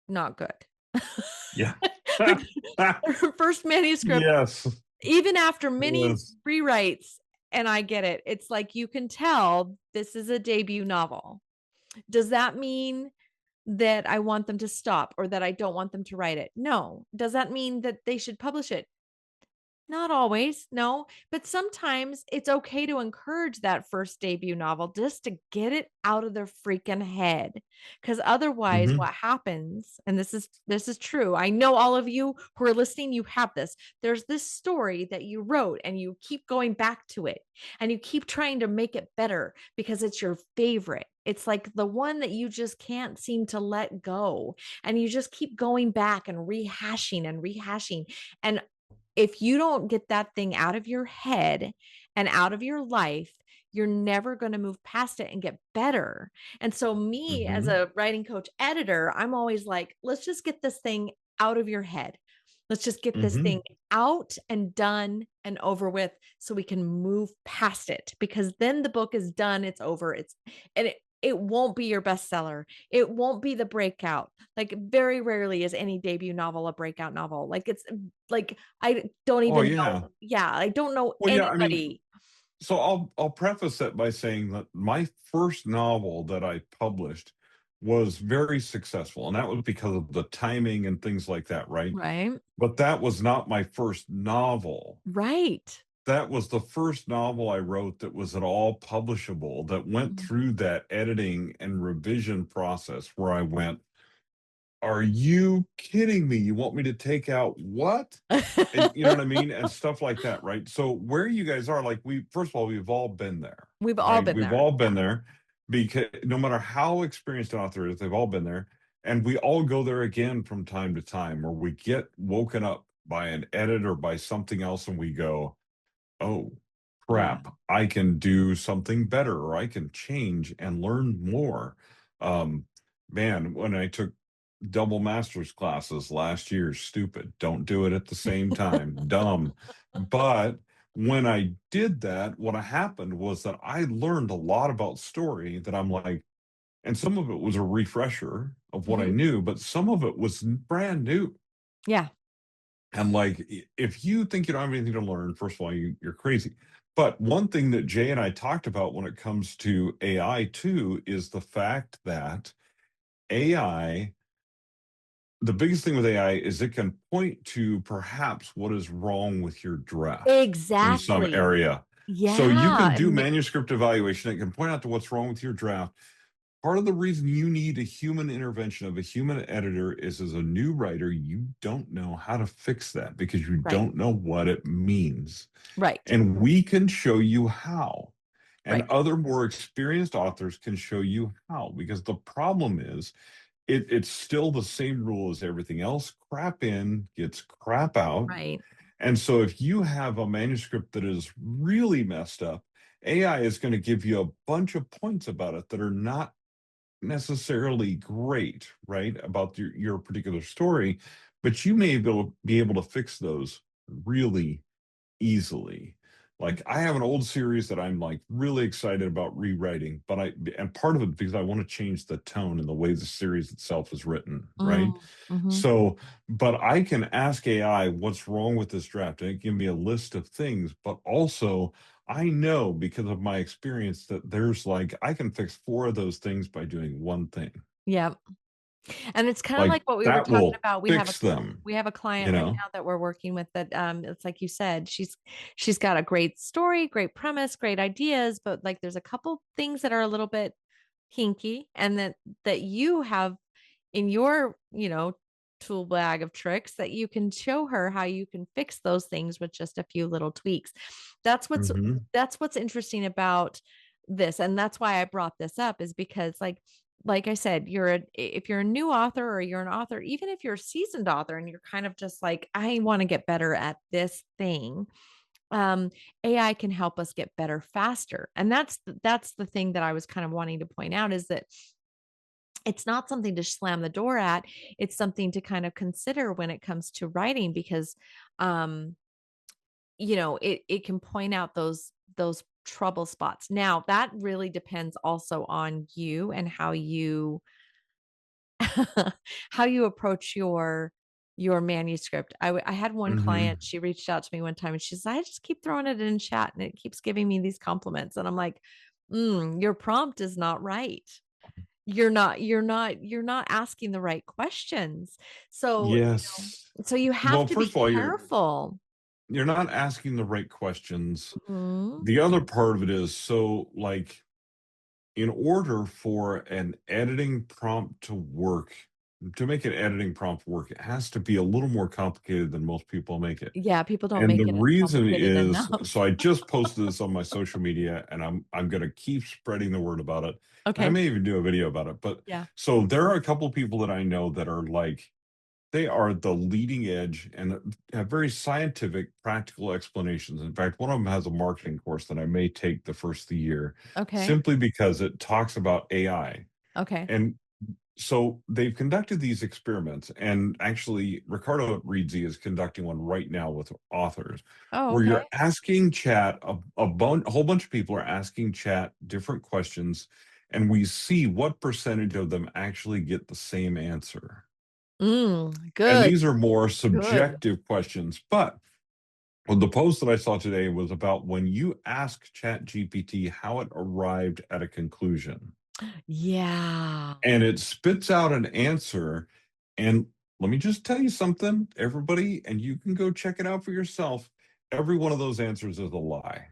not good. Yeah. Like their first manuscript, Yes. even after many Yes. rewrites, and I get it. It's like you can tell this is a debut novel. Does that mean that I want them to stop or that I don't want them to write it? No. Does that mean that they should publish it? Not always, no, but sometimes it's okay to encourage that first debut novel just to get it out of their freaking head. Because otherwise, Hmm. what happens, and this is true. I know all of you who are listening, you have this. There's this story that you wrote and you keep going back to it and you keep trying to make it better because it's your favorite. It's like the one that you just can't seem to let go. And you just keep going back and rehashing and rehashing. And if you don't get that thing out of your head and out of your life, you're never going to move past it and get better. And so, me as Hmm. a writing coach editor, I'm always like, let's just get this thing out of your head. Let's just get this thing Hmm. out and done and over with so we can move past it because then the book is done, it's over. And it won't be your bestseller. It won't be the breakout. Like very rarely is any debut novel a breakout novel. Like it's like I don't Oh even know. yeah. Yeah, I don't know Well, yeah. I mean, anybody. so I'll preface it by saying that my first novel that I published was very successful, and that was because of the timing and things like that, right? Right. But that was not my first novel. Right. That was the first novel I wrote that was at all publishable, that went Mm. through that editing and revision process where I went, are you kidding me? You want me to take out what? And you know what I mean? And stuff like that, right? So where you guys are, like we first of all, we've all been there, We've all right? been We've there. all Yeah. been there because no matter how experienced an author is, they've all been there. And we all go there again from time to time, where we get woken up by an edit or by something else and we go, oh Yeah. crap, I can do something better or I can change and learn more. Um, Man, when I took double master's classes last year, stupid. Don't do it at the same time. Dumb. But when I did that, what happened was that I learned a lot about story that I'm like, and some of it was a refresher of what I Mhm. knew, but some of it was brand new. Yeah. And like, if you think you don't have anything to learn, first of all, you're crazy. But one thing that Jay and I talked about when it comes to AI too is the fact that AI, the biggest thing with AI is it can point to perhaps what is wrong with your draft in some Exactly. area. So you Yeah. can do manuscript evaluation. It can point out to what's wrong with your draft. Part of the reason you need a human intervention of a human editor is as a new writer, you don't know how to fix that because you Right. don't know what it means. Right. And we can show you how. And Right. other more experienced authors can show you how. Because the problem is, it's still the same rule as everything else. Crap in gets crap out. Right. And so if you have a manuscript that is really messed up, AI is going to give you a bunch of points about it that are not necessarily great, right, about your particular story, but you may be able to fix those really easily. Like I have an old series that I'm like really excited about rewriting, but and part of it because I want to change the tone and the way the series itself is written, right? Mm, mhm. So, but I can ask AI what's wrong with this draft and it give me a list of things, but also I know because of my experience that there's like I can fix four of those things by doing one thing. Yeah. And it's kind of Like like what we were that talking will about. fix them, We have a you client right know? now that we're working with that it's like you said, she's got a great story, great premise, great ideas, but like there's a couple things that are a little bit hinky and that you have in your, tool bag of tricks that you can show her how you can fix those things with just a few little tweaks. That's what's Hmm. that's what's interesting about this, and that's why I brought this up is because like I said, if you're a new author or you're an author, even if you're a seasoned author and you're kind of just like, I want to get better at this thing, um, AI can help us get better faster. And that's the thing that I was kind of wanting to point out is that it's not something to slam the door at. It's something to kind of consider when it comes to writing because um it can point out those trouble spots. Now, that really depends also on you and how you how you approach your manuscript. I had one client, Hmm. she reached out to me one time and she says, I just keep throwing it in chat and it keeps giving me these compliments. And I'm like, your prompt is not right. You're not asking the right questions. So, Yes. so you have Well, to first be of all, careful. you're not asking the right questions. Mhm. The other part of it is, so like, in order for an editing prompt to work, to make an editing prompt work, it has to be a little more complicated than most people make it. Yeah, people don't And make the it reason complicated is, enough. so I just posted this on my social media, and I'm going to keep spreading the word about it. And I Okay. may even do a video about it. But Yeah. so there are a couple people that I know that are like, they are the leading edge and have very scientific, practical explanations. In fact, one of them has a marketing course that I may take the first of the year, Okay. simply because it talks about AI. Okay. And so they've conducted these experiments, and actually, Ricardo Rizzi is conducting one right now with authors, Oh, where okay. you're asking chat, a whole bunch of people are asking chat different questions, and we see what percentage of them actually get the same answer. And Good. these are more Good. subjective questions. But well, the post that I saw today was about when you ask Chat GPT how it arrived at a conclusion, Yeah. and it spits out an answer. And let me just tell you something, everybody, and you can go check it out for yourself. Every one of those answers is a lie.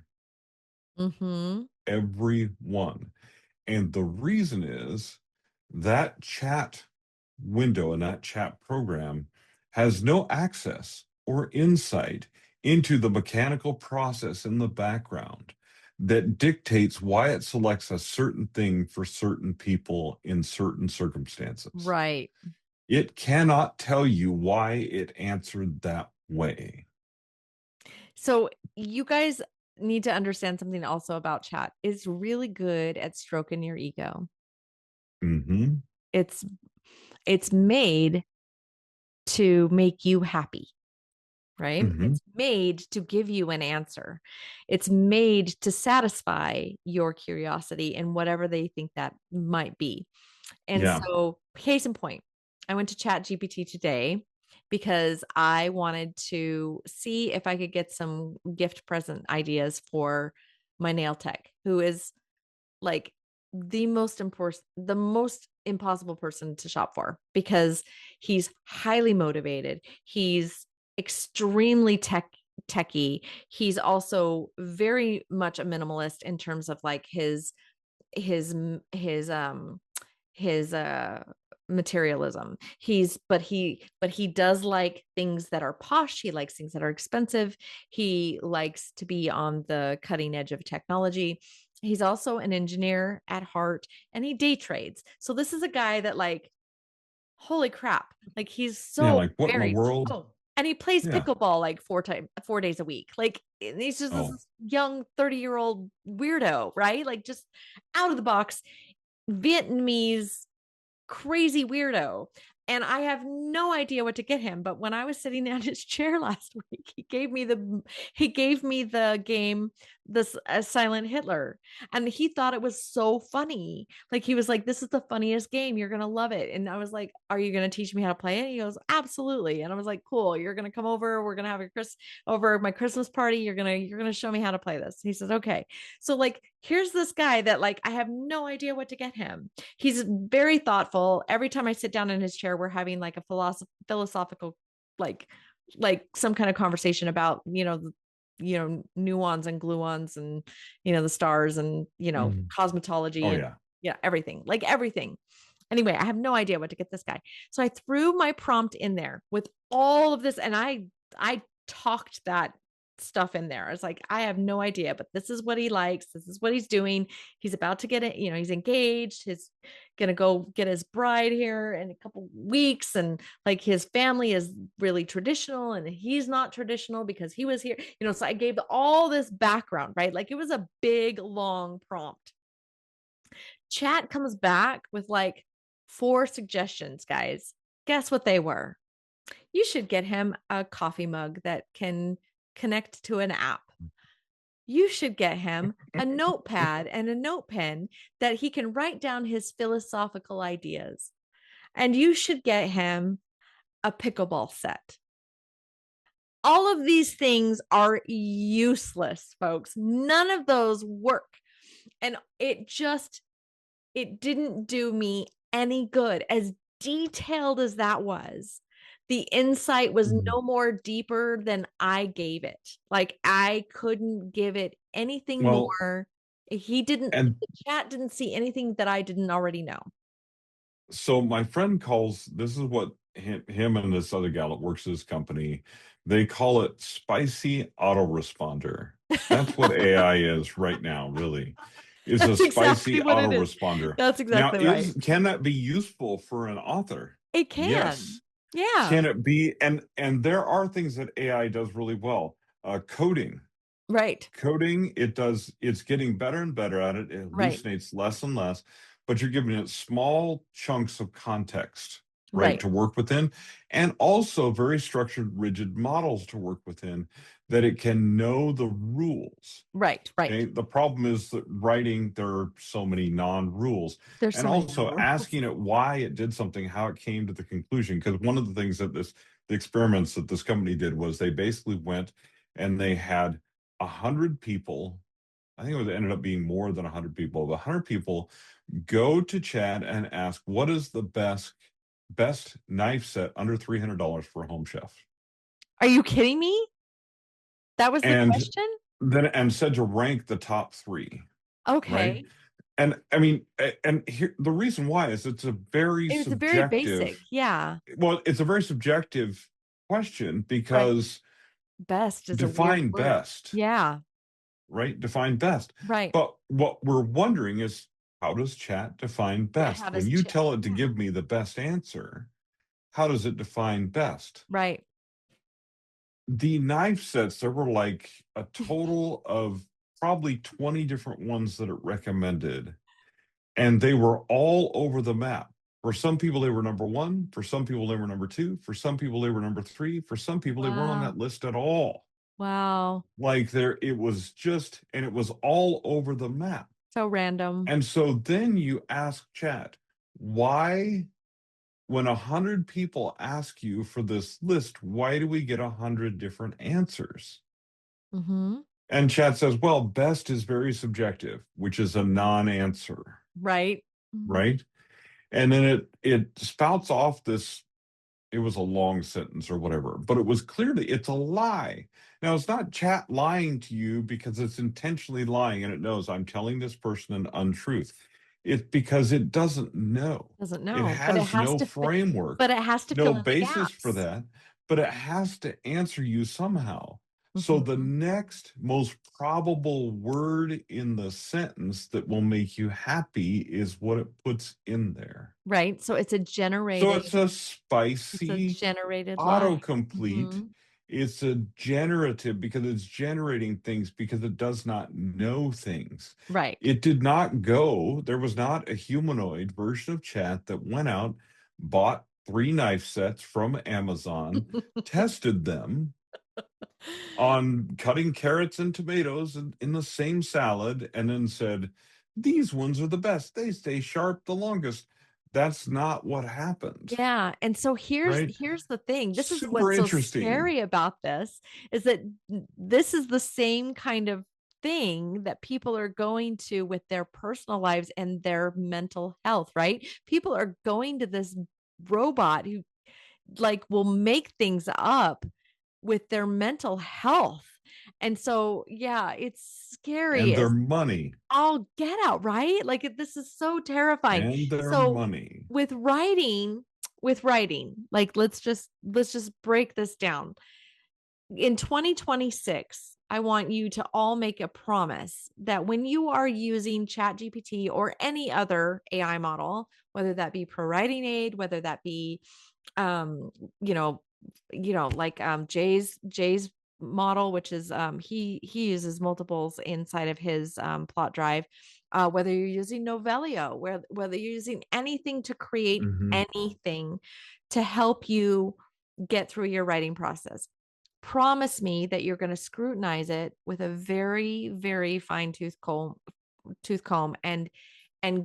Mhm. Every one. And the reason is that chat window and that chat program has no access or insight into the mechanical process in the background that dictates why it selects a certain thing for certain people in certain circumstances. Right. It cannot tell you why it answered that way. So you guys need to understand something also about chat. It's really good at stroking your ego. Hmm. It's it's made to make you happy, right? Hmm. It's made to give you an answer. It's made to satisfy your curiosity and whatever they think that might be. And Yeah. so, case in point, I went to Chat GPT today because I wanted to see if I could get some gift present ideas for my nail tech, who is like the most impossible person to shop for because he's highly motivated. He's extremely techy. He's also very much a minimalist in terms of like his his um his materialism. He does like things that are posh. He likes things that are expensive. He likes to be on the cutting edge of technology. He's also an engineer at heart and he day trades. So this is a guy that like holy crap. Like he's Yeah. so Like, what in the very world? oh, and he plays Yeah. pickleball like 4 days a week. Like he's just Oh. this young 30-year-old weirdo, right? Like just out of the box Vietnamese crazy weirdo. And I have no idea what to get him. But when I was sitting in his chair last week, he gave me the game, this Silent Hitler, and he thought it was so funny. Like he was like, "This is the funniest game. You're gonna love it." And I was like, "Are you gonna teach me how to play it?" He goes, "Absolutely." And I was like, "Cool. You're gonna come over. We're gonna have a over my Christmas party. You're gonna show me how to play this." He says, "Okay." So like, here's this guy that like I have no idea what to get him. He's very thoughtful. Every time I sit down in his chair, we're having like a philosophical, like, like some kind of conversation about, nuance and gluons and, the stars and, Mhm. cosmetology Oh, and, yeah. yeah, everything, like everything. Anyway, I have no idea what to get this guy. So I threw my prompt in there with all of this and I talked that stuff in there. I was like, I have no idea, but this is what he likes. This is what he's doing. He's about to get it, he's engaged. He's gonna go get his bride here in a couple weeks. And like his family is really traditional and he's not traditional because he was here, so I gave all this background, right? Like it was a big long prompt. Chat comes back with like 4 suggestions, guys. Guess what they were? You should get him a coffee mug that can connect to an app. you should get him a notepad and a note pen that he can write down his philosophical ideas. And you should get him a pickleball set. All of these things are useless, folks. None of those work. And it didn't do me any good. As detailed as that was, the insight was Mhm. no more deeper than I gave it. Like I couldn't give it anything Well, more. and The chat didn't see anything that I didn't already know. so my friend calls this is what him and this other gal that works at his company, they call it spicy autoresponder. That's what AI is right now, really. Is a That's exactly spicy what it is. autoresponder. That's Now, exactly right. is can that be useful for an author? It Yes. can. Yeah. Can it be? And there are things that AI does really well. Coding. Right. Coding, it's getting better and better at it. It Right. hallucinates less and less, but you're giving it small chunks of context, right, Right. to work within, and also very structured, rigid models to work within that it can know the rules. Right. Right. Okay. The problem is that writing, there are so many non-rules, There's and so many non also rules. asking it why it did something, how it came to the conclusion. Because one of the things that the experiments that this company did was they basically went and they had 100 people. I think it was ended up being more than 100 people. But 100 people go to chat and ask, "What is the best knife set under $300 for a home chef?" Are you kidding me? That was the And question? then and said to rank the top three, right? Okay. And I mean, and here the reason why is it's a very It was a very basic. subjective. Yeah. Well, it's a very subjective question Right. because Best is a weird define word. best, Yeah. right? Define best. Right. But what we're wondering is how does chat define Yeah. How best? When does you chat? tell it to Yeah. give me the best answer, how does it define best? Right. The knife sets, there were like a total of probably 20 different ones that it recommended, and they were all over the map. For some people, they were number one. For some people, they were number two. For some people, they were number three. For some people, they weren't on Wow. that list at all. Wow. Like there, it was just, and it was all over the map. So random. And so then you ask chat, why, when 100 people ask you for this list, why do we get 100 different answers? Hmm. And chat says, well, best is very subjective, which is a non-answer, Right. Mhm. right? And then it spouts off this, it was a long sentence or whatever, but it was clearly it's a lie. Now it's not chat lying to you because it's intentionally lying and it knows I'm telling this person an untruth. It's because it doesn't know. Doesn't It know, but has no framework, but it has to no fill in the basis for gaps. that, but it has to answer you somehow. So the Hmm. next most probable word in the sentence that will make you happy is what it puts in there. Right. So So it's a it's a spicy generated lie. autocomplete. Hmm. It's a generative because it's generating things because it does not know things. Right. It did not go, there was not a humanoid version of chat that went out, bought 3 knife sets from Amazon, tested them on cutting carrots and tomatoes in the same salad, and then said, these ones are the best. They stay sharp the longest. That's not what happened, Yeah, and so right? here's the thing. This is Super what's so interesting. scary about this is that this is the same kind of thing that people are going to with their personal lives and their mental health, right? People are going to this robot who like will make things up with their mental health. And so, yeah, it's scary And their as money. all get out, right? Like this is so terrifying. And their So money. with writing, like let's just break this down. In 2026, I want you to all make a promise that when you are using ChatGPT or any other AI model, whether that be pro writing aid, whether that be um, you know, like Jay's model, which is he uses multiples inside of his plot drive. Whether you're using Novelio, whether you're using anything to create Hmm. anything to help you get through your writing process, promise me that you're going to scrutinize it with a very, very fine tooth comb and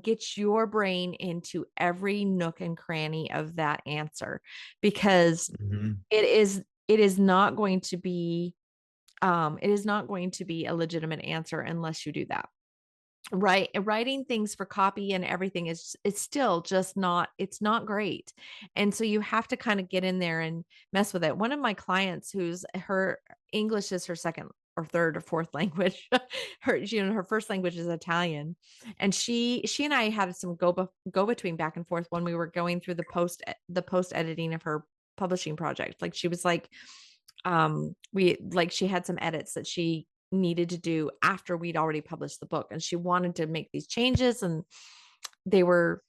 get your brain into every nook and cranny of that answer, because Hmm. it is not going to be it is not going to be a legitimate answer unless you do that. Right, writing things for copy and everything is, it's still just not, it's not great. And so you have to kind of get in there and mess with it. One of my clients, who's her English is her second or third or fourth language, her first language is Italian, and she and I had some go between back and forth when we were going through the post editing of her publishing project. Like, she was like, we like, she had some edits that she needed to do after we'd already published the book, and she wanted to make these changes, and they were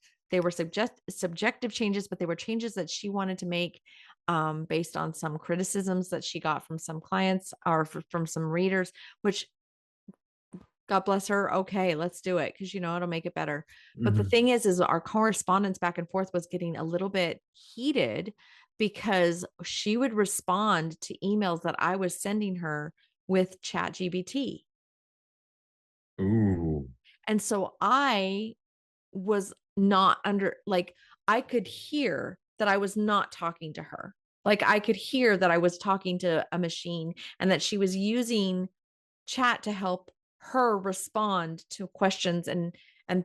subjective changes, but they were changes that she wanted to make, based on some criticisms that she got from some clients, or from some readers, which, God bless her. Okay, let's do it, because it'll make it better. But the Hmm. thing is our correspondence back and forth was getting a little bit heated, because she would respond to emails that I was sending her with Chat GBT. Ooh. And so I was not under, like, I could hear that I was not talking to her. Like, I could hear that I was talking to a machine, and that she was using chat to help her respond to questions and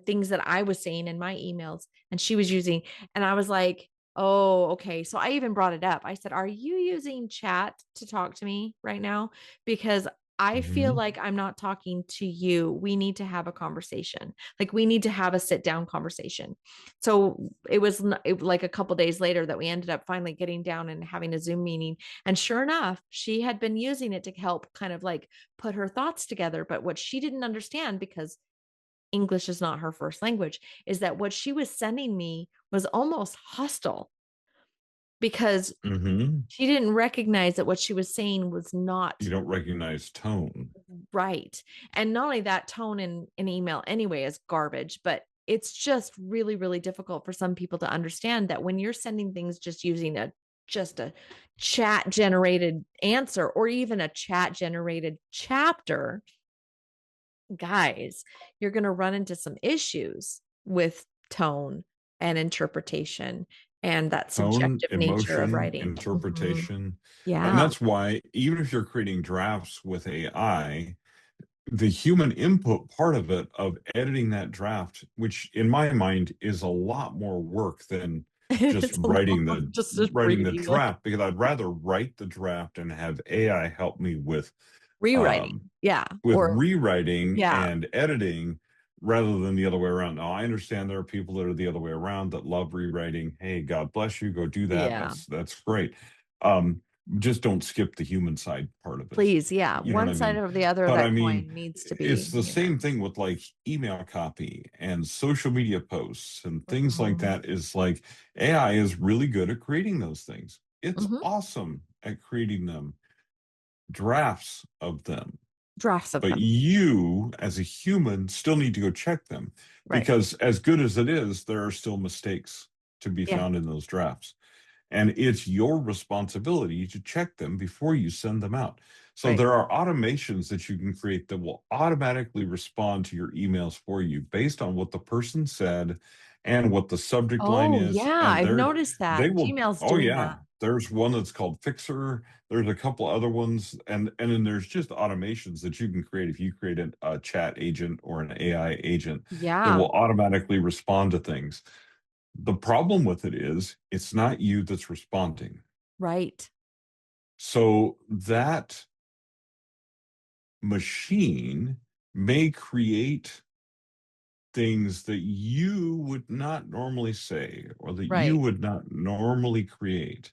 things that I was saying in my emails, and she was using, and I was like, "Oh, okay." So I even brought it up. I said, "Are you using chat to talk to me right now? Because I feel Hmm. like I'm not talking to you. We need to have a conversation. Like, we need to have a sit down conversation." So it was like a couple days later that we ended up finally getting down and having a Zoom meeting. And sure enough, she had been using it to help kind of like put her thoughts together. But what she didn't understand, because English is not her first language, is that what she was sending me was almost hostile, because Hmm. she didn't recognize that what she was saying was You not don't recognize tone. right. And not only that, tone in an email anyway is garbage, but it's just really, really difficult for some people to understand that when you're sending things just using a chat generated answer, or even a chat generated chapter, guys, you're going to run into some issues with tone and interpretation and that Tone, subjective nature of emotion, writing. Mhm. interpretation. And Yeah. that's why, even if you're creating drafts with AI, the human input part of it, of editing that draft, which in my mind is a lot more work than just It's a writing lot, the just as writing the reading it. draft, because I'd rather write the draft and have AI help me Rewriting. um, Yeah. with Or, rewriting yeah. and editing, rather than the other way around. Now, I understand there are people that are the other way around that love rewriting. Hey, God bless you. Go do that. Yeah. That's great. Um, just don't skip the human side part of it. Please. Yeah. You know what One I side mean? or the other of But I that mean, coin needs to it's be the human. same thing with like email copy and social media posts and things like Mhm. that. Is like AI is really good at creating those things. It's Mhm. awesome at creating them, drafts of them, Drafts of but them. you as a human still need to go check them, Right. because as good as it is, there are still mistakes to be Yeah. found in those drafts, and it's your responsibility to check them before you send them out. So Right. there are automations that you can create that will automatically respond to your emails for you based on what the person said and what the subject line Oh, is, yeah. and I've noticed they that. will. Gmail's Oh doing yeah, that. there's one that's called Fixer. There's a couple other ones, and then there's just automations that you can create if you create a chat agent or an AI agent that Yeah. will automatically respond to things. The problem with it is it's not you that's responding. Right. So that machine may create things that you would not normally say, or that you Right. would not normally create.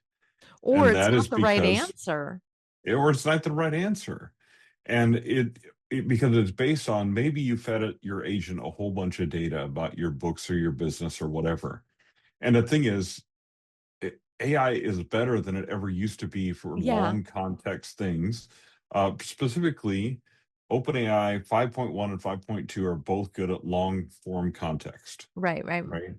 Or And it's that is not the right because, answer. or it's not the right answer. And because it's based on, maybe you fed it, your agent, a whole bunch of data about your books or your business or whatever. And the thing is, AI is better than it ever used to be for Yeah. long context things. Specifically, OpenAI 5.1 and 5.2 are both good at long form context, Right. Right. right?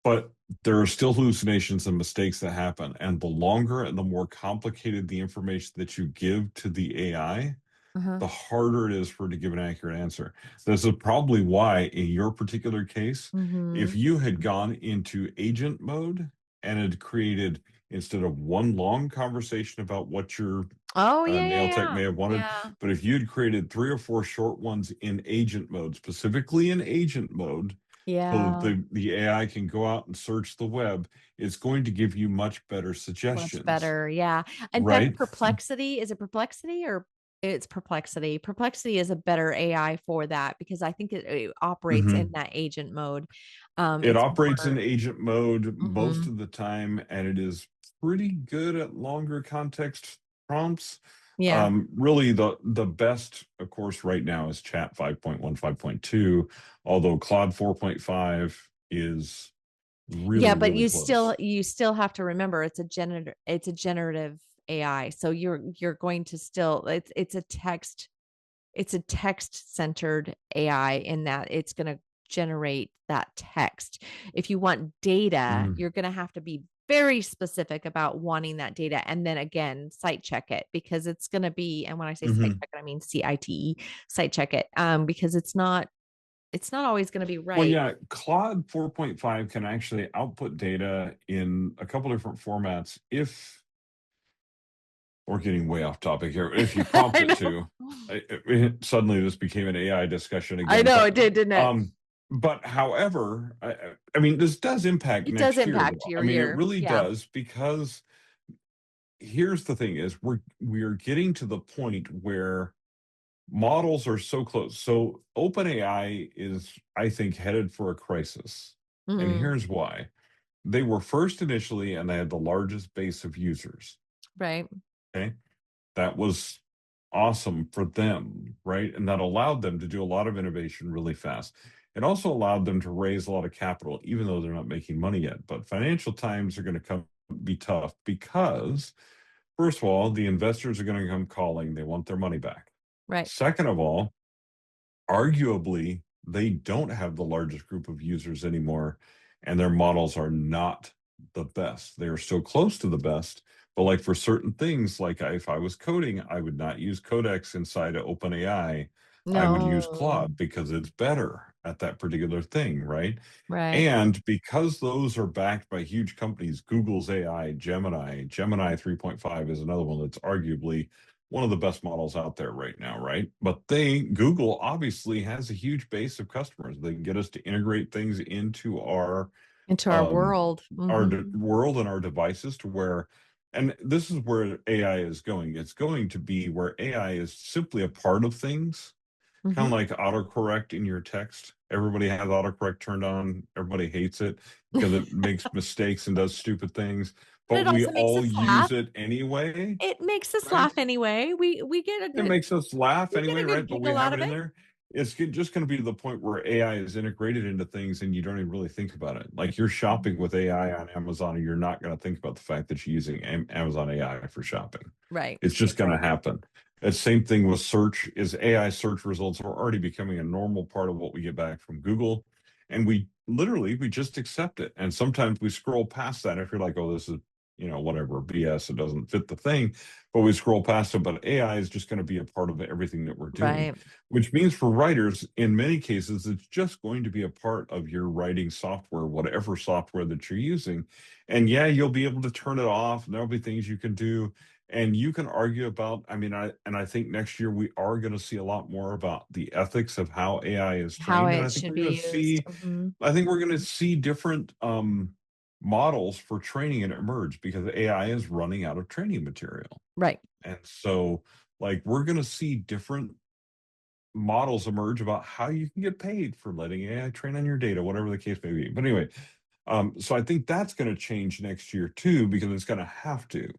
But there are still hallucinations and mistakes that happen. And the longer and the more complicated the information that you give to the AI, Uh-huh. the harder it is for it to give an accurate answer. This is probably why, in your particular case, if Mm-hmm. you had gone into agent mode and had created, instead of one long conversation about what your Oh, yeah, yeah, nail tech yeah. may have wanted, Yeah. but if you'd created three or four short ones in agent mode, specifically in agent mode, so that Yeah. the AI can go out and search the web, it's going to give you much better Much suggestions, better. Yeah. In fact, right? Perplexity, is it Perplexity or it's Perplexity? Perplexity is a better AI for that because I think it operates in Hmm. that agent mode. It It's operates in more, agent mode most mhm. of the time, and it is pretty good at longer context prompts. Yeah. Really, the best, of course, right now is Chat 5.1, 5.2, although Claude 4.5 is Yeah, really, but really you still close. you still have to remember it's a generative AI. So you're going to still it's a text centered AI in that it's going to generate that text. If you want data, Mhm. you're going to have to be very specific about wanting that data. And then again, site check it because it's going to be, and when I say site Mhm. check it, I mean CITE, site check it, because it's not always going to be Well, right. yeah, Claude 4.5 can actually output data in a couple different formats if we're getting way off topic here. If you prompt I it know. to, suddenly this became an AI discussion I again. know it did, didn't it? But however, I mean, this does impact It does next year, impact though. I your mean, it year. really Yeah. does, because here's the thing: is we're getting to the point where models are so close. So OpenAI is, I think, headed for a crisis, and Mhm. here's why. They were first initially, and they had the largest base of users. Right. Okay. That was awesome for them, right? And that allowed them to do a lot of innovation really fast. It also allowed them to raise a lot of capital, even though they're not making money yet. But financial times are going to come be tough because, first of all, the investors are going to come calling. They want their money back. Right. Second of all, arguably, they don't have the largest group of users anymore, and their models are not the best. They are still close to the best, but like for certain things, like if I was coding, I would not use Codex inside of OpenAI. I would use No. Claude because it's better at that particular thing, right? Right. And because those are backed by huge companies, Google's AI, Gemini 3.5 is another one that's arguably one of the best models out there right now, right? But Google obviously has a huge base of customers. They can get us to integrate things into Into our um, world. world and our devices to where, and this is where AI is going. It's going to be where AI is simply a part of things, kind Hmm. of like autocorrect in your text. Everybody has autocorrect turned on. Everybody hates it because it makes mistakes and does stupid things, But but it we also makes all us laugh. use it anyway, It makes us right? laugh anyway. We get a It good makes us laugh we get anyway, a good right? But we giggle out have of it in it. there. It's just going to be to the point where AI is integrated into things and you don't even really think about it. Like you're shopping Mhm. with AI on Amazon, and you're not going to think about the fact that you're using Amazon AI for shopping. Right. It's just going to happen. The same thing with search. Is AI search results are already becoming a normal part of what we get back from Google, and we just accept it. And sometimes we scroll past that if you're like, oh, this is whatever BS. It doesn't fit the thing, but we scroll past it. But AI is just going to be a part of everything that we're doing, Right. which means for writers, in many cases, it's just going to be a part of your writing software, whatever software that you're using. And yeah, you'll be able to turn it off, and there'll be things you can do. And you can argue about, I mean, I think next year we are going to see a lot more about the ethics of how AI is How trained. And it should be used. Mhm. I think we're going to see different models for training and emerge because AI is running out of training material. Right. And so, like, we're going to see different models emerge about how you can get paid for letting AI train on your data, whatever the case may be. But anyway, so I think that's going to change next year too, because it's going to have to,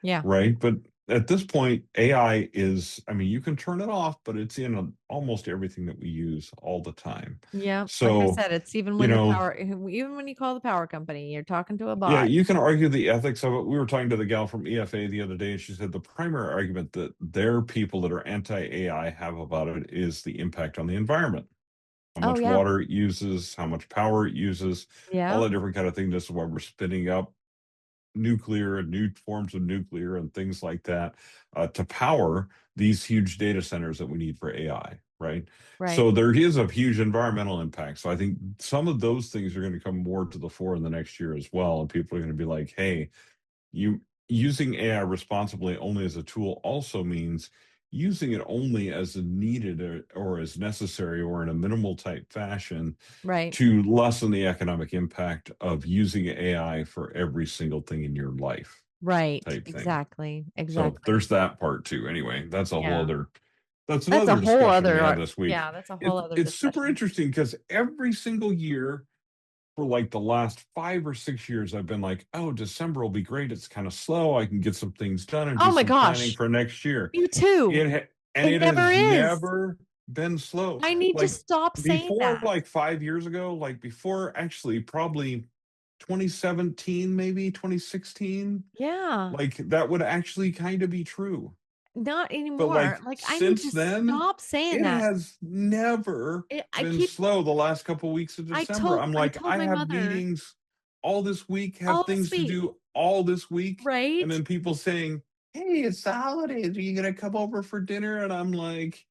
Yeah. right? But at this point, AI is, I mean, you can turn it off, but it's in almost everything that we use all the time. Yeah. Like I So, said, it's even you when know, even when you call the power company, you're talking to a yeah, bot. you can argue the ethics of it. We were talking to the gal from EFA the other day, and she said the primary argument that their people that are anti-AI have about it is the impact on the environment. how Oh much yeah. water it uses, how much power it uses, all Yeah. that different kind of thing. This is why we're spinning up nuclear and new forms of nuclear and things like that to power these huge data centers that we need for AI, right? Right. So there is a huge environmental impact. So I think some of those things are going to come more to the fore in the next year as well. And people are going to be like, hey, you using AI responsibly only as a tool also means using it only as needed or as necessary or in a minimal type fashion Right. to lessen the economic impact of using AI for every single thing in your life Right. type thing. Exactly. So Exactly. there's that part too. Anyway, Yeah. that's That's a another whole discussion we other, had this week. yeah, that's a whole other It's super discussion. interesting because every single year for like the last 5 or 6 years, I've been like, oh, December will be great. It's kind of slow. I can get some things done and Oh do my some planning gosh. for next year. You too. And It it never has is. never been slow. I need to Like stop saying before, that. like 5 years ago, like before actually probably 2017, maybe 2016, Yeah. like that would actually kind of be true. Not But anymore. like Like I need since to then, stop saying it that. has never I been keep slow the last couple weeks of December. I'm I like, told I my have mother meetings all this week, have all this things to week, do all this week. And right? then people saying, hey, it's the holidays. Are you going to come over for dinner? And I'm like,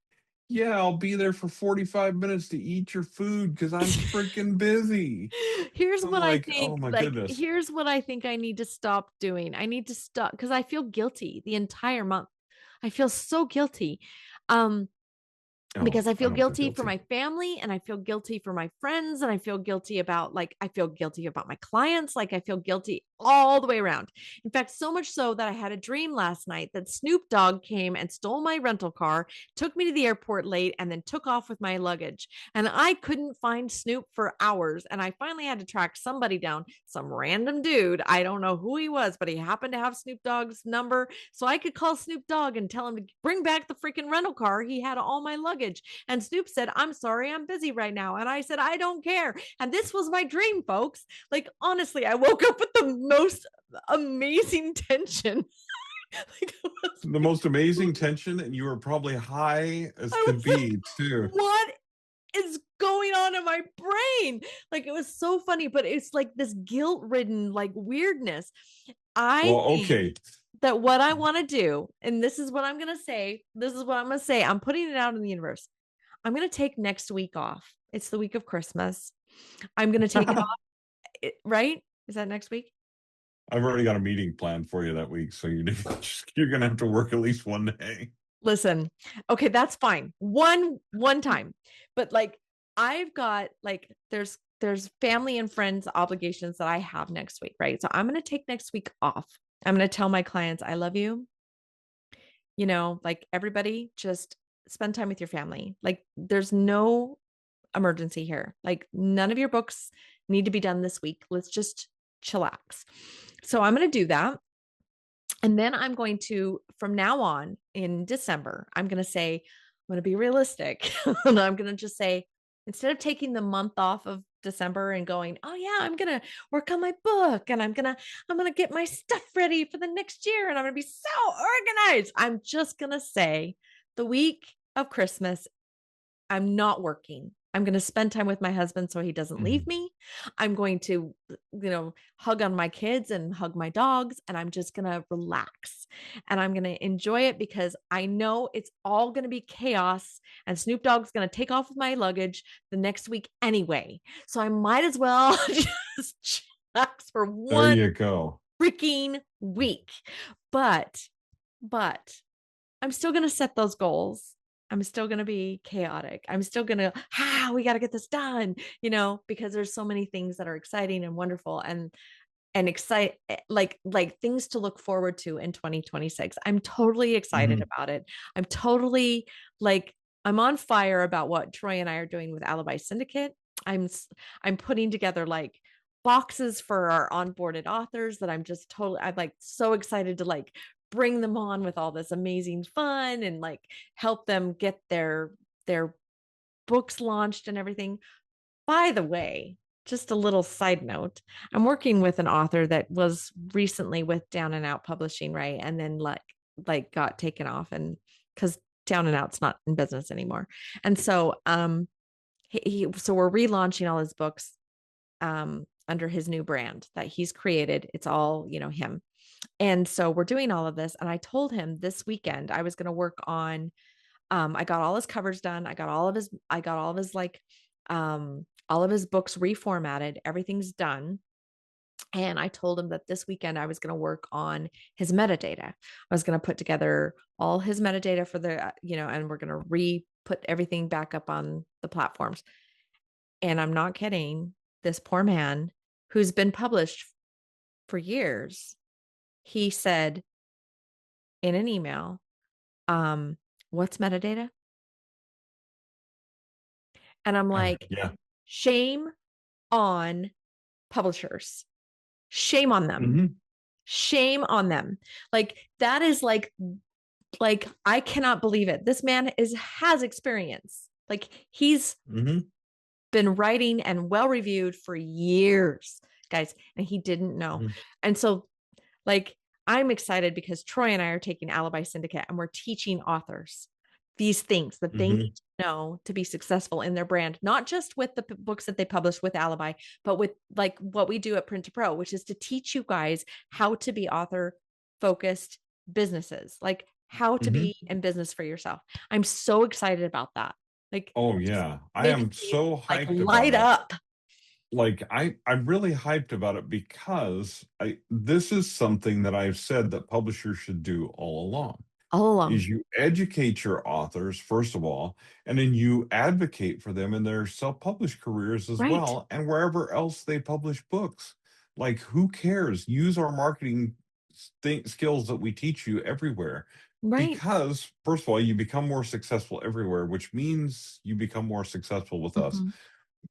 yeah, I'll be there for 45 minutes to eat your food because I'm freaking busy. Here's I'm what I like, oh think, my like, goodness. here's what I think I need to stop doing. I need to stop because I feel guilty the entire month. I feel so guilty. Um, Oh, because I I feel don't feel guilty for guilty. my family and I feel guilty for my friends and I feel guilty about I feel guilty about my clients. Like I feel guilty all the way around. In fact, so much so that I had a dream last night that Snoop Dogg came and stole my rental car, took me to the airport late, and then took off with my luggage. And I couldn't find Snoop for hours. And I finally had to track somebody down, some random dude. I don't know who he was, but he happened to have Snoop Dogg's number. So I could call Snoop Dogg and tell him to bring back the freaking rental car. He had all my luggage. And Snoop said, I'm sorry, I'm busy right now. And I said, I don't care. And this was my dream, folks. Like, honestly, I woke up with the most amazing tension. The most amazing tension, and you were probably high as I could was like, be, too. what is going on in my brain? Like, it was so funny, but it's like this guilt ridden, like weirdness. I Well, think okay. that what I want to do, and this is what I'm going to say, this is what I'm going to say. I'm putting it out in the universe. I'm going to take next week off. It's the week of Christmas. I'm going to take it I've off, right? Is that next week? already got a meeting planned for you that week, so you're gonna have to work at least one day. Listen. Okay, that's fine. One time. But like I've got there's family and friends obligations that I have next week, right? So I'm going to take next week off. I'm going to tell my clients I love you. Like everybody just spend time with your family. Like there's no emergency here. Like none of your books need to be done this week. Let's just chillax. So I'm going to do that. And then I'm going to, from now on in December, I'm going to say, I'm going to be realistic. And I'm going to just say, instead of taking the month off of December and going, oh yeah, I'm going to work on my book and I'm going to get my stuff ready for the next year and I'm going to be so organized. I'm just going to say the week of Christmas I'm not working. I'm going to spend time with my husband so he doesn't leave Mhm. me. I'm going to, hug on my kids and hug my dogs. And I'm just going to relax and I'm going to enjoy it because I know it's all going to be chaos and Snoop Dogg's going to take off with my luggage the next week anyway. So I might as well just relax for There one you go. freaking week. But I'm still going to set those goals. I'm still going to be chaotic. I'm still going to, we got to get this done, because there's so many things that are exciting and wonderful and excite like things to look forward to in 2026. I'm totally excited Mhm. about it. I'm totally I'm on fire about what Troy and I are doing with Alibi Syndicate. I'm putting together boxes for our onboarded authors that I'm so excited to bring them on with all this amazing fun and help them get their books launched and everything. By the way, just a little side note, I'm working with an author that was recently with Down and Out Publishing, right? And then got taken off and because Down and Out's not in business anymore. And so So we're relaunching all his books under his new brand that he's created. It's all, him. And so we're doing all of this. And I told him this weekend I was going to work on, I got all his covers done. I got all of his books reformatted. Everything's done. And I told him that this weekend I was going to work on his metadata. I was going to put together all his metadata for the, and we're going to put everything back up on the platforms. And I'm not kidding. This poor man who's been published for years, he said in an email, what's metadata? And I'm like, Yeah. shame on publishers. Shame on them. Hmm. Shame on them. Like that is like I cannot believe it. This man has experience. Like he's Hmm. been writing and well reviewed for years, guys, and he didn't know. Hmm. And so like I'm excited because Troy and I are taking Alibi Syndicate and we're teaching authors these things that they Hmm. need to know to be successful in their brand, not just with the books that they publish with Alibi, but with like what we do at Print to Pro, which is to teach you guys how to be author focused businesses, like how to Hmm. be in business for yourself. I'm so excited about that. Like Oh just yeah, I makes am me so like hyped about light it. up Like I'm really hyped about it because I this is something that I've said that publishers should do all along. all along. Is you educate your authors first of all, and then you advocate for them in their self-published careers as Right. well, and wherever else they publish books. Like who cares? Use our marketing skills that we teach you everywhere. Right. Because first of all, you become more successful everywhere, which means you become more successful with us. Mm-hmm.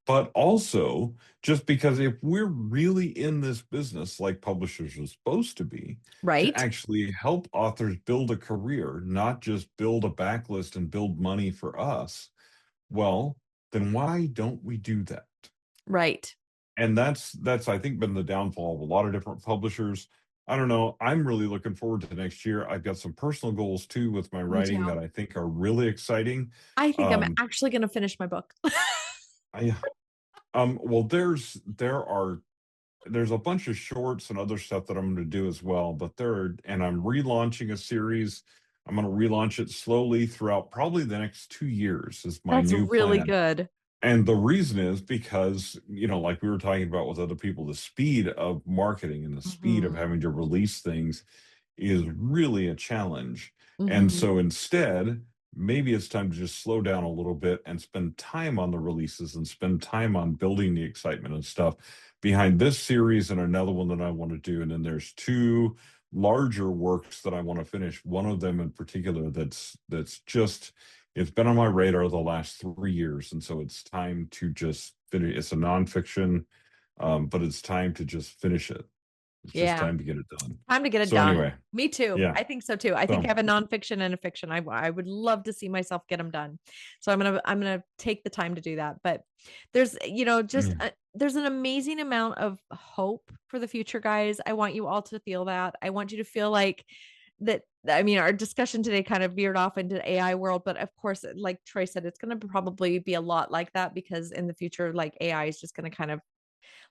But also, just because if we're really in this business like publishers are supposed to be, to Right. actually help authors build a career, not just build a backlist and build money for us, well, then why don't we do that? Right. And that's I think been the downfall of a lot of different publishers. I don't know. I'm really looking forward to next year. I've got some personal goals too with my Me writing that too. I think are really exciting. I think I'm Um, actually going to finish my book. I well, there's a bunch of shorts and other stuff that I'm going to do as well, but and I'm relaunching a series. I'm going to relaunch it slowly throughout probably the next 2 years is my That's new really plan. good. And the reason is because, like we were talking about with other people, the speed of marketing and the speed of Hmm. having to release things is really a challenge. And Hmm. so instead, maybe it's time to just slow down a little bit and spend time on the releases and spend time on building the excitement and stuff behind this series and another one that I want to do. And then there's two larger works that I want to finish. One of them in particular that's just it's been on my radar the last 3 years. And so it's time to just finish. It's a nonfiction, but it's time to just finish it. It's just Yeah. time to get it done. Time to get it So done. anyway, Me too. yeah. I think so too. I think I So have a nonfiction and a fiction. I would love to see myself get them done. So I'm gonna take the time to do that. But there's just yeah. there's an amazing amount of hope for the future, guys. I want you all to feel that. I want you to feel like that. I mean, our discussion today kind of veered off into the AI world, but of course, like Troy said, it's going to probably be a lot like that because in the future, like AI is just going to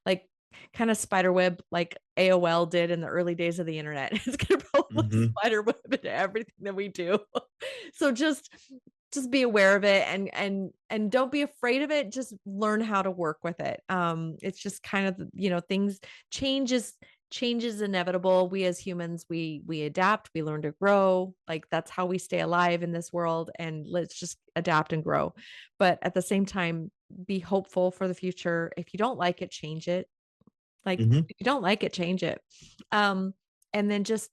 like kind of spiderweb like AOL did in the early days of the internet. It's gonna probably Hmm. spiderweb into everything that we do. So just be aware of it and don't be afraid of it. Just learn how to work with it. It's just kind of things change is inevitable. We as humans, we adapt, we learn to grow. Like that's how we stay alive in this world. And let's just adapt and grow. But at the same time, be hopeful for the future. If you don't like it, change it. Like Hmm. if you don't like it, change it. Um, and then just,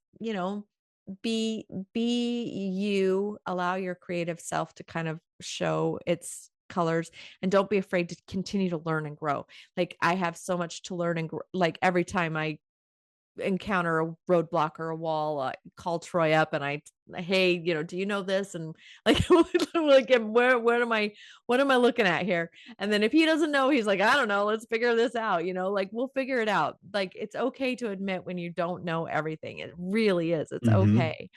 be you, allow your creative self to kind of show its colors and don't be afraid to continue to learn and grow. Like I have so much to learn and like every time I encounter a roadblock or a wall, call Troy up and hey, do you know this? And like, like what am I looking at here? And then if he doesn't know, he's like, I don't know, let's figure this out. Like we'll figure it out. Like it's okay to admit when you don't know everything. It really is. It's Hmm. okay.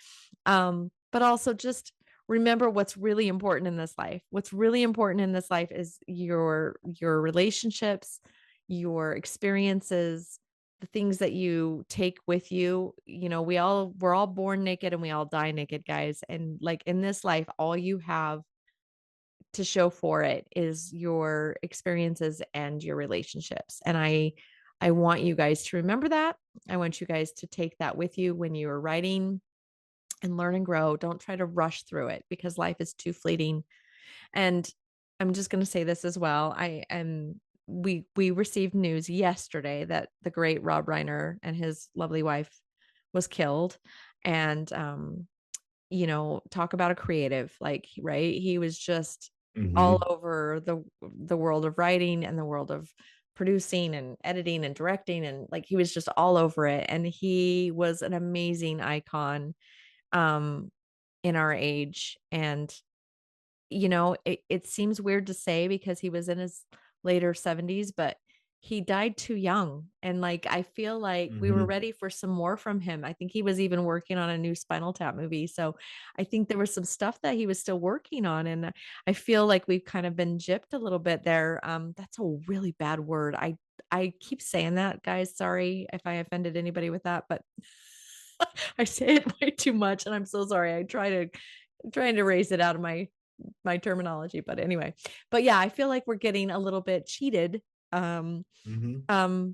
But also just remember what's really important in this life. What's really important in this life is your relationships, your experiences, the things that you take with you. You know, we're all born naked and we all die naked, guys. And like in this life, all you have to show for it is your experiences and your relationships. And I want you guys to remember that. I want you guys to take that with you when you are writing and learn and grow. Don't try to rush through it because life is too fleeting. And I'm just going to say this as well. I am we received news yesterday that the great Rob Reiner and his lovely wife was killed. And you know, talk about a creative, like, right? He was just all Hmm. over the world of writing and the world of producing and editing and directing, and like he was just all over it. And he was an amazing icon um in our age. And you know, it seems weird to say because he was in his later 70s, but he died too young. And like, I feel like we were Hmm. ready for some more from him. I think he was even working on a new Spinal Tap movie. So I think there was some stuff that he was still working on. And I feel like we've kind of been gypped a little bit there. That's a really bad word. I keep saying that, guys. Sorry if I offended anybody with that, but I say it way too much and I'm so sorry. Trying to erase it out of my terminology. But anyway, but yeah, I feel like we're getting a little bit cheated Hmm.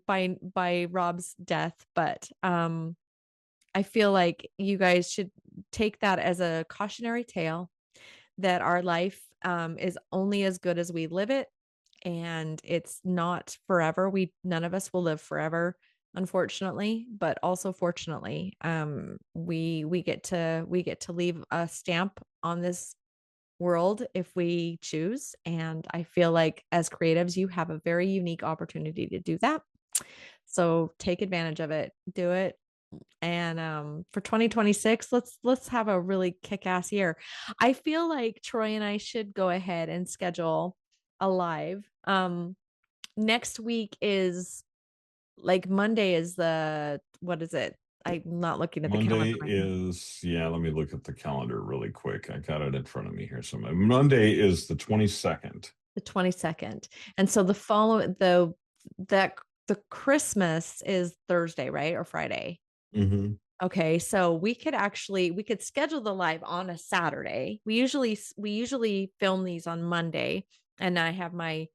by Rob's death. But I feel like you guys should take that as a cautionary tale that our life is only as good as we live it, and it's not forever. We None of us will live forever, unfortunately, but also fortunately. We get to leave a stamp on this world if we choose. And I feel like as creatives, you have a very unique opportunity to do that. So take advantage of it, do it. And for 2026, let's have a really kick-ass year. I feel like Troy and I should go ahead and schedule a live. Next week is like Monday is the what is it? I'm not looking at the calendar Monday right now. is, yeah, let me look at the calendar really quick. I got it in front of me here. So Monday is the 22nd. The 22nd. And so the following that the Christmas is Thursday, right? Or Friday. Hmm. Okay, so we could schedule the live on a Saturday. We usually film these on Monday, and I have my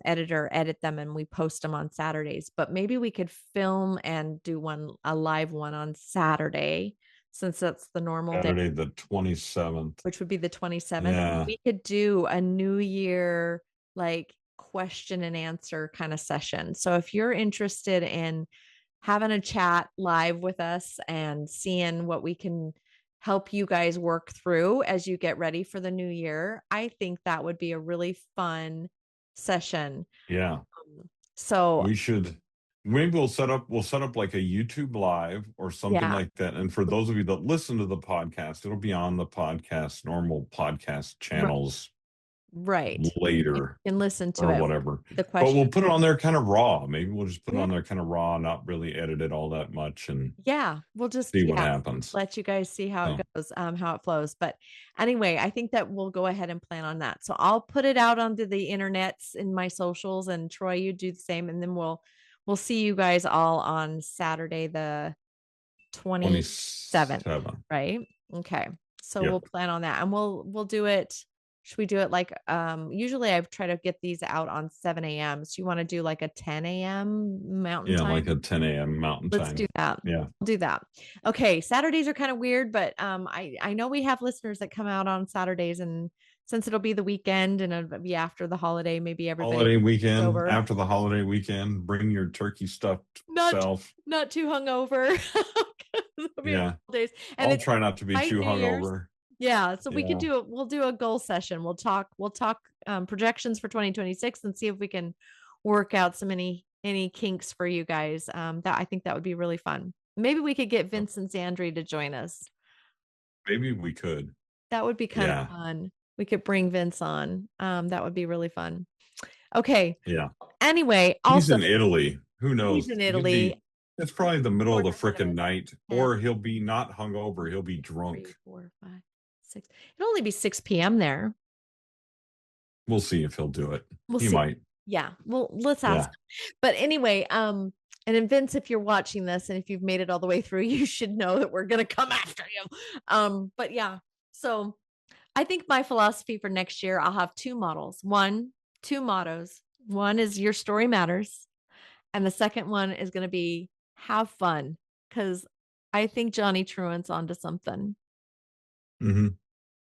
editor edit them and we post them on Saturdays. But maybe we could film and do a live one on Saturday, since that's the normal day, Saturday, the 27th. which would be the 27th. And Yeah. we could do a New Year like question and answer kind of session. So if you're interested in having a chat live with us and seeing what we can help you guys work through as you get ready for the new year, I think that would be a really fun session. Yeah. So, We should, maybe we'll set up like a YouTube live or something yeah, like that. And for those of you that listen to the podcast, it'll be on the podcast, normal podcast right, channels right. You later can listen to or it. whatever. The But question. we'll put it on there kind of raw. Maybe we'll just put it Yeah. on there kind of raw, not really edit it all that much and Yeah, we'll just see what happens. let you guys see how it So, goes, how it flows. But anyway, I think that we'll go ahead and plan on that. So I'll put it out onto the internets in my socials, and Troy, you do the same, and then we'll see you guys all on Saturday the 27th, 27. right? Okay. So we'll Yep. plan on that, and we'll do it. Should we do it like usually I've tried to get these out on 7 a.m. So you want to do like a 10 a.m. mountain Yeah, like time? a 10 a.m. Mountain Let's do time. that. Yeah. We'll do that. Okay, Saturdays are kind of weird, but I know we have listeners that come out on Saturdays, and since it'll be the weekend and it'll be after the holiday, maybe everybody Holiday is weekend, over. after the holiday weekend, bring your turkey stuffed Not self. not too hungover. It'll be a Yeah. couple days, and I'll it's try not to be night too New Year's. hungover. Yeah, so we could Yeah. do it. We'll do a goal session. We'll talk projections for 2026 and see if we can work out some any kinks for you guys. That I think that would be really fun. Maybe we could get Oh, Vince and Zandri to join us. maybe we could. That would be kind of Yeah. fun. We could bring Vince on. That would be really fun. Okay. Yeah. Anyway, He's also in Italy. Who he's knows? in He'll Italy. be, it's probably the middle Four of the days ahead of frickin' us. night, 10, or he'll be not hungover. He'll be 3, drunk. 4, 5, 6. It'll only be 6 p.m. there. We'll see if he'll do it. We'll He see. might. Yeah. Well, let's ask Yeah. him. But anyway, and then Vince, if you're watching this and if you've made it all the way through, you should know that we're gonna come after you. But yeah, so I think my philosophy for next year, I'll have two mottos. One is your story matters. And the second one is going to be have fun. Cause I think Johnny Truant's onto something. Hmm.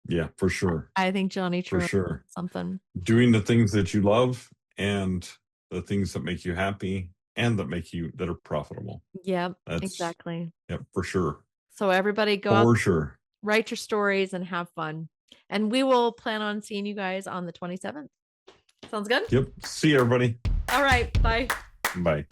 Yeah, for sure. I think Johnny For Truant sure. something. Doing the things that you love and the things that make you happy and that are profitable. Yep, That's, exactly. yep, for sure. So everybody go out, For sure. write your stories and have fun. And we will plan on seeing you guys on the 27th. Sounds good? Yep. See you, everybody. All right. Bye. Bye.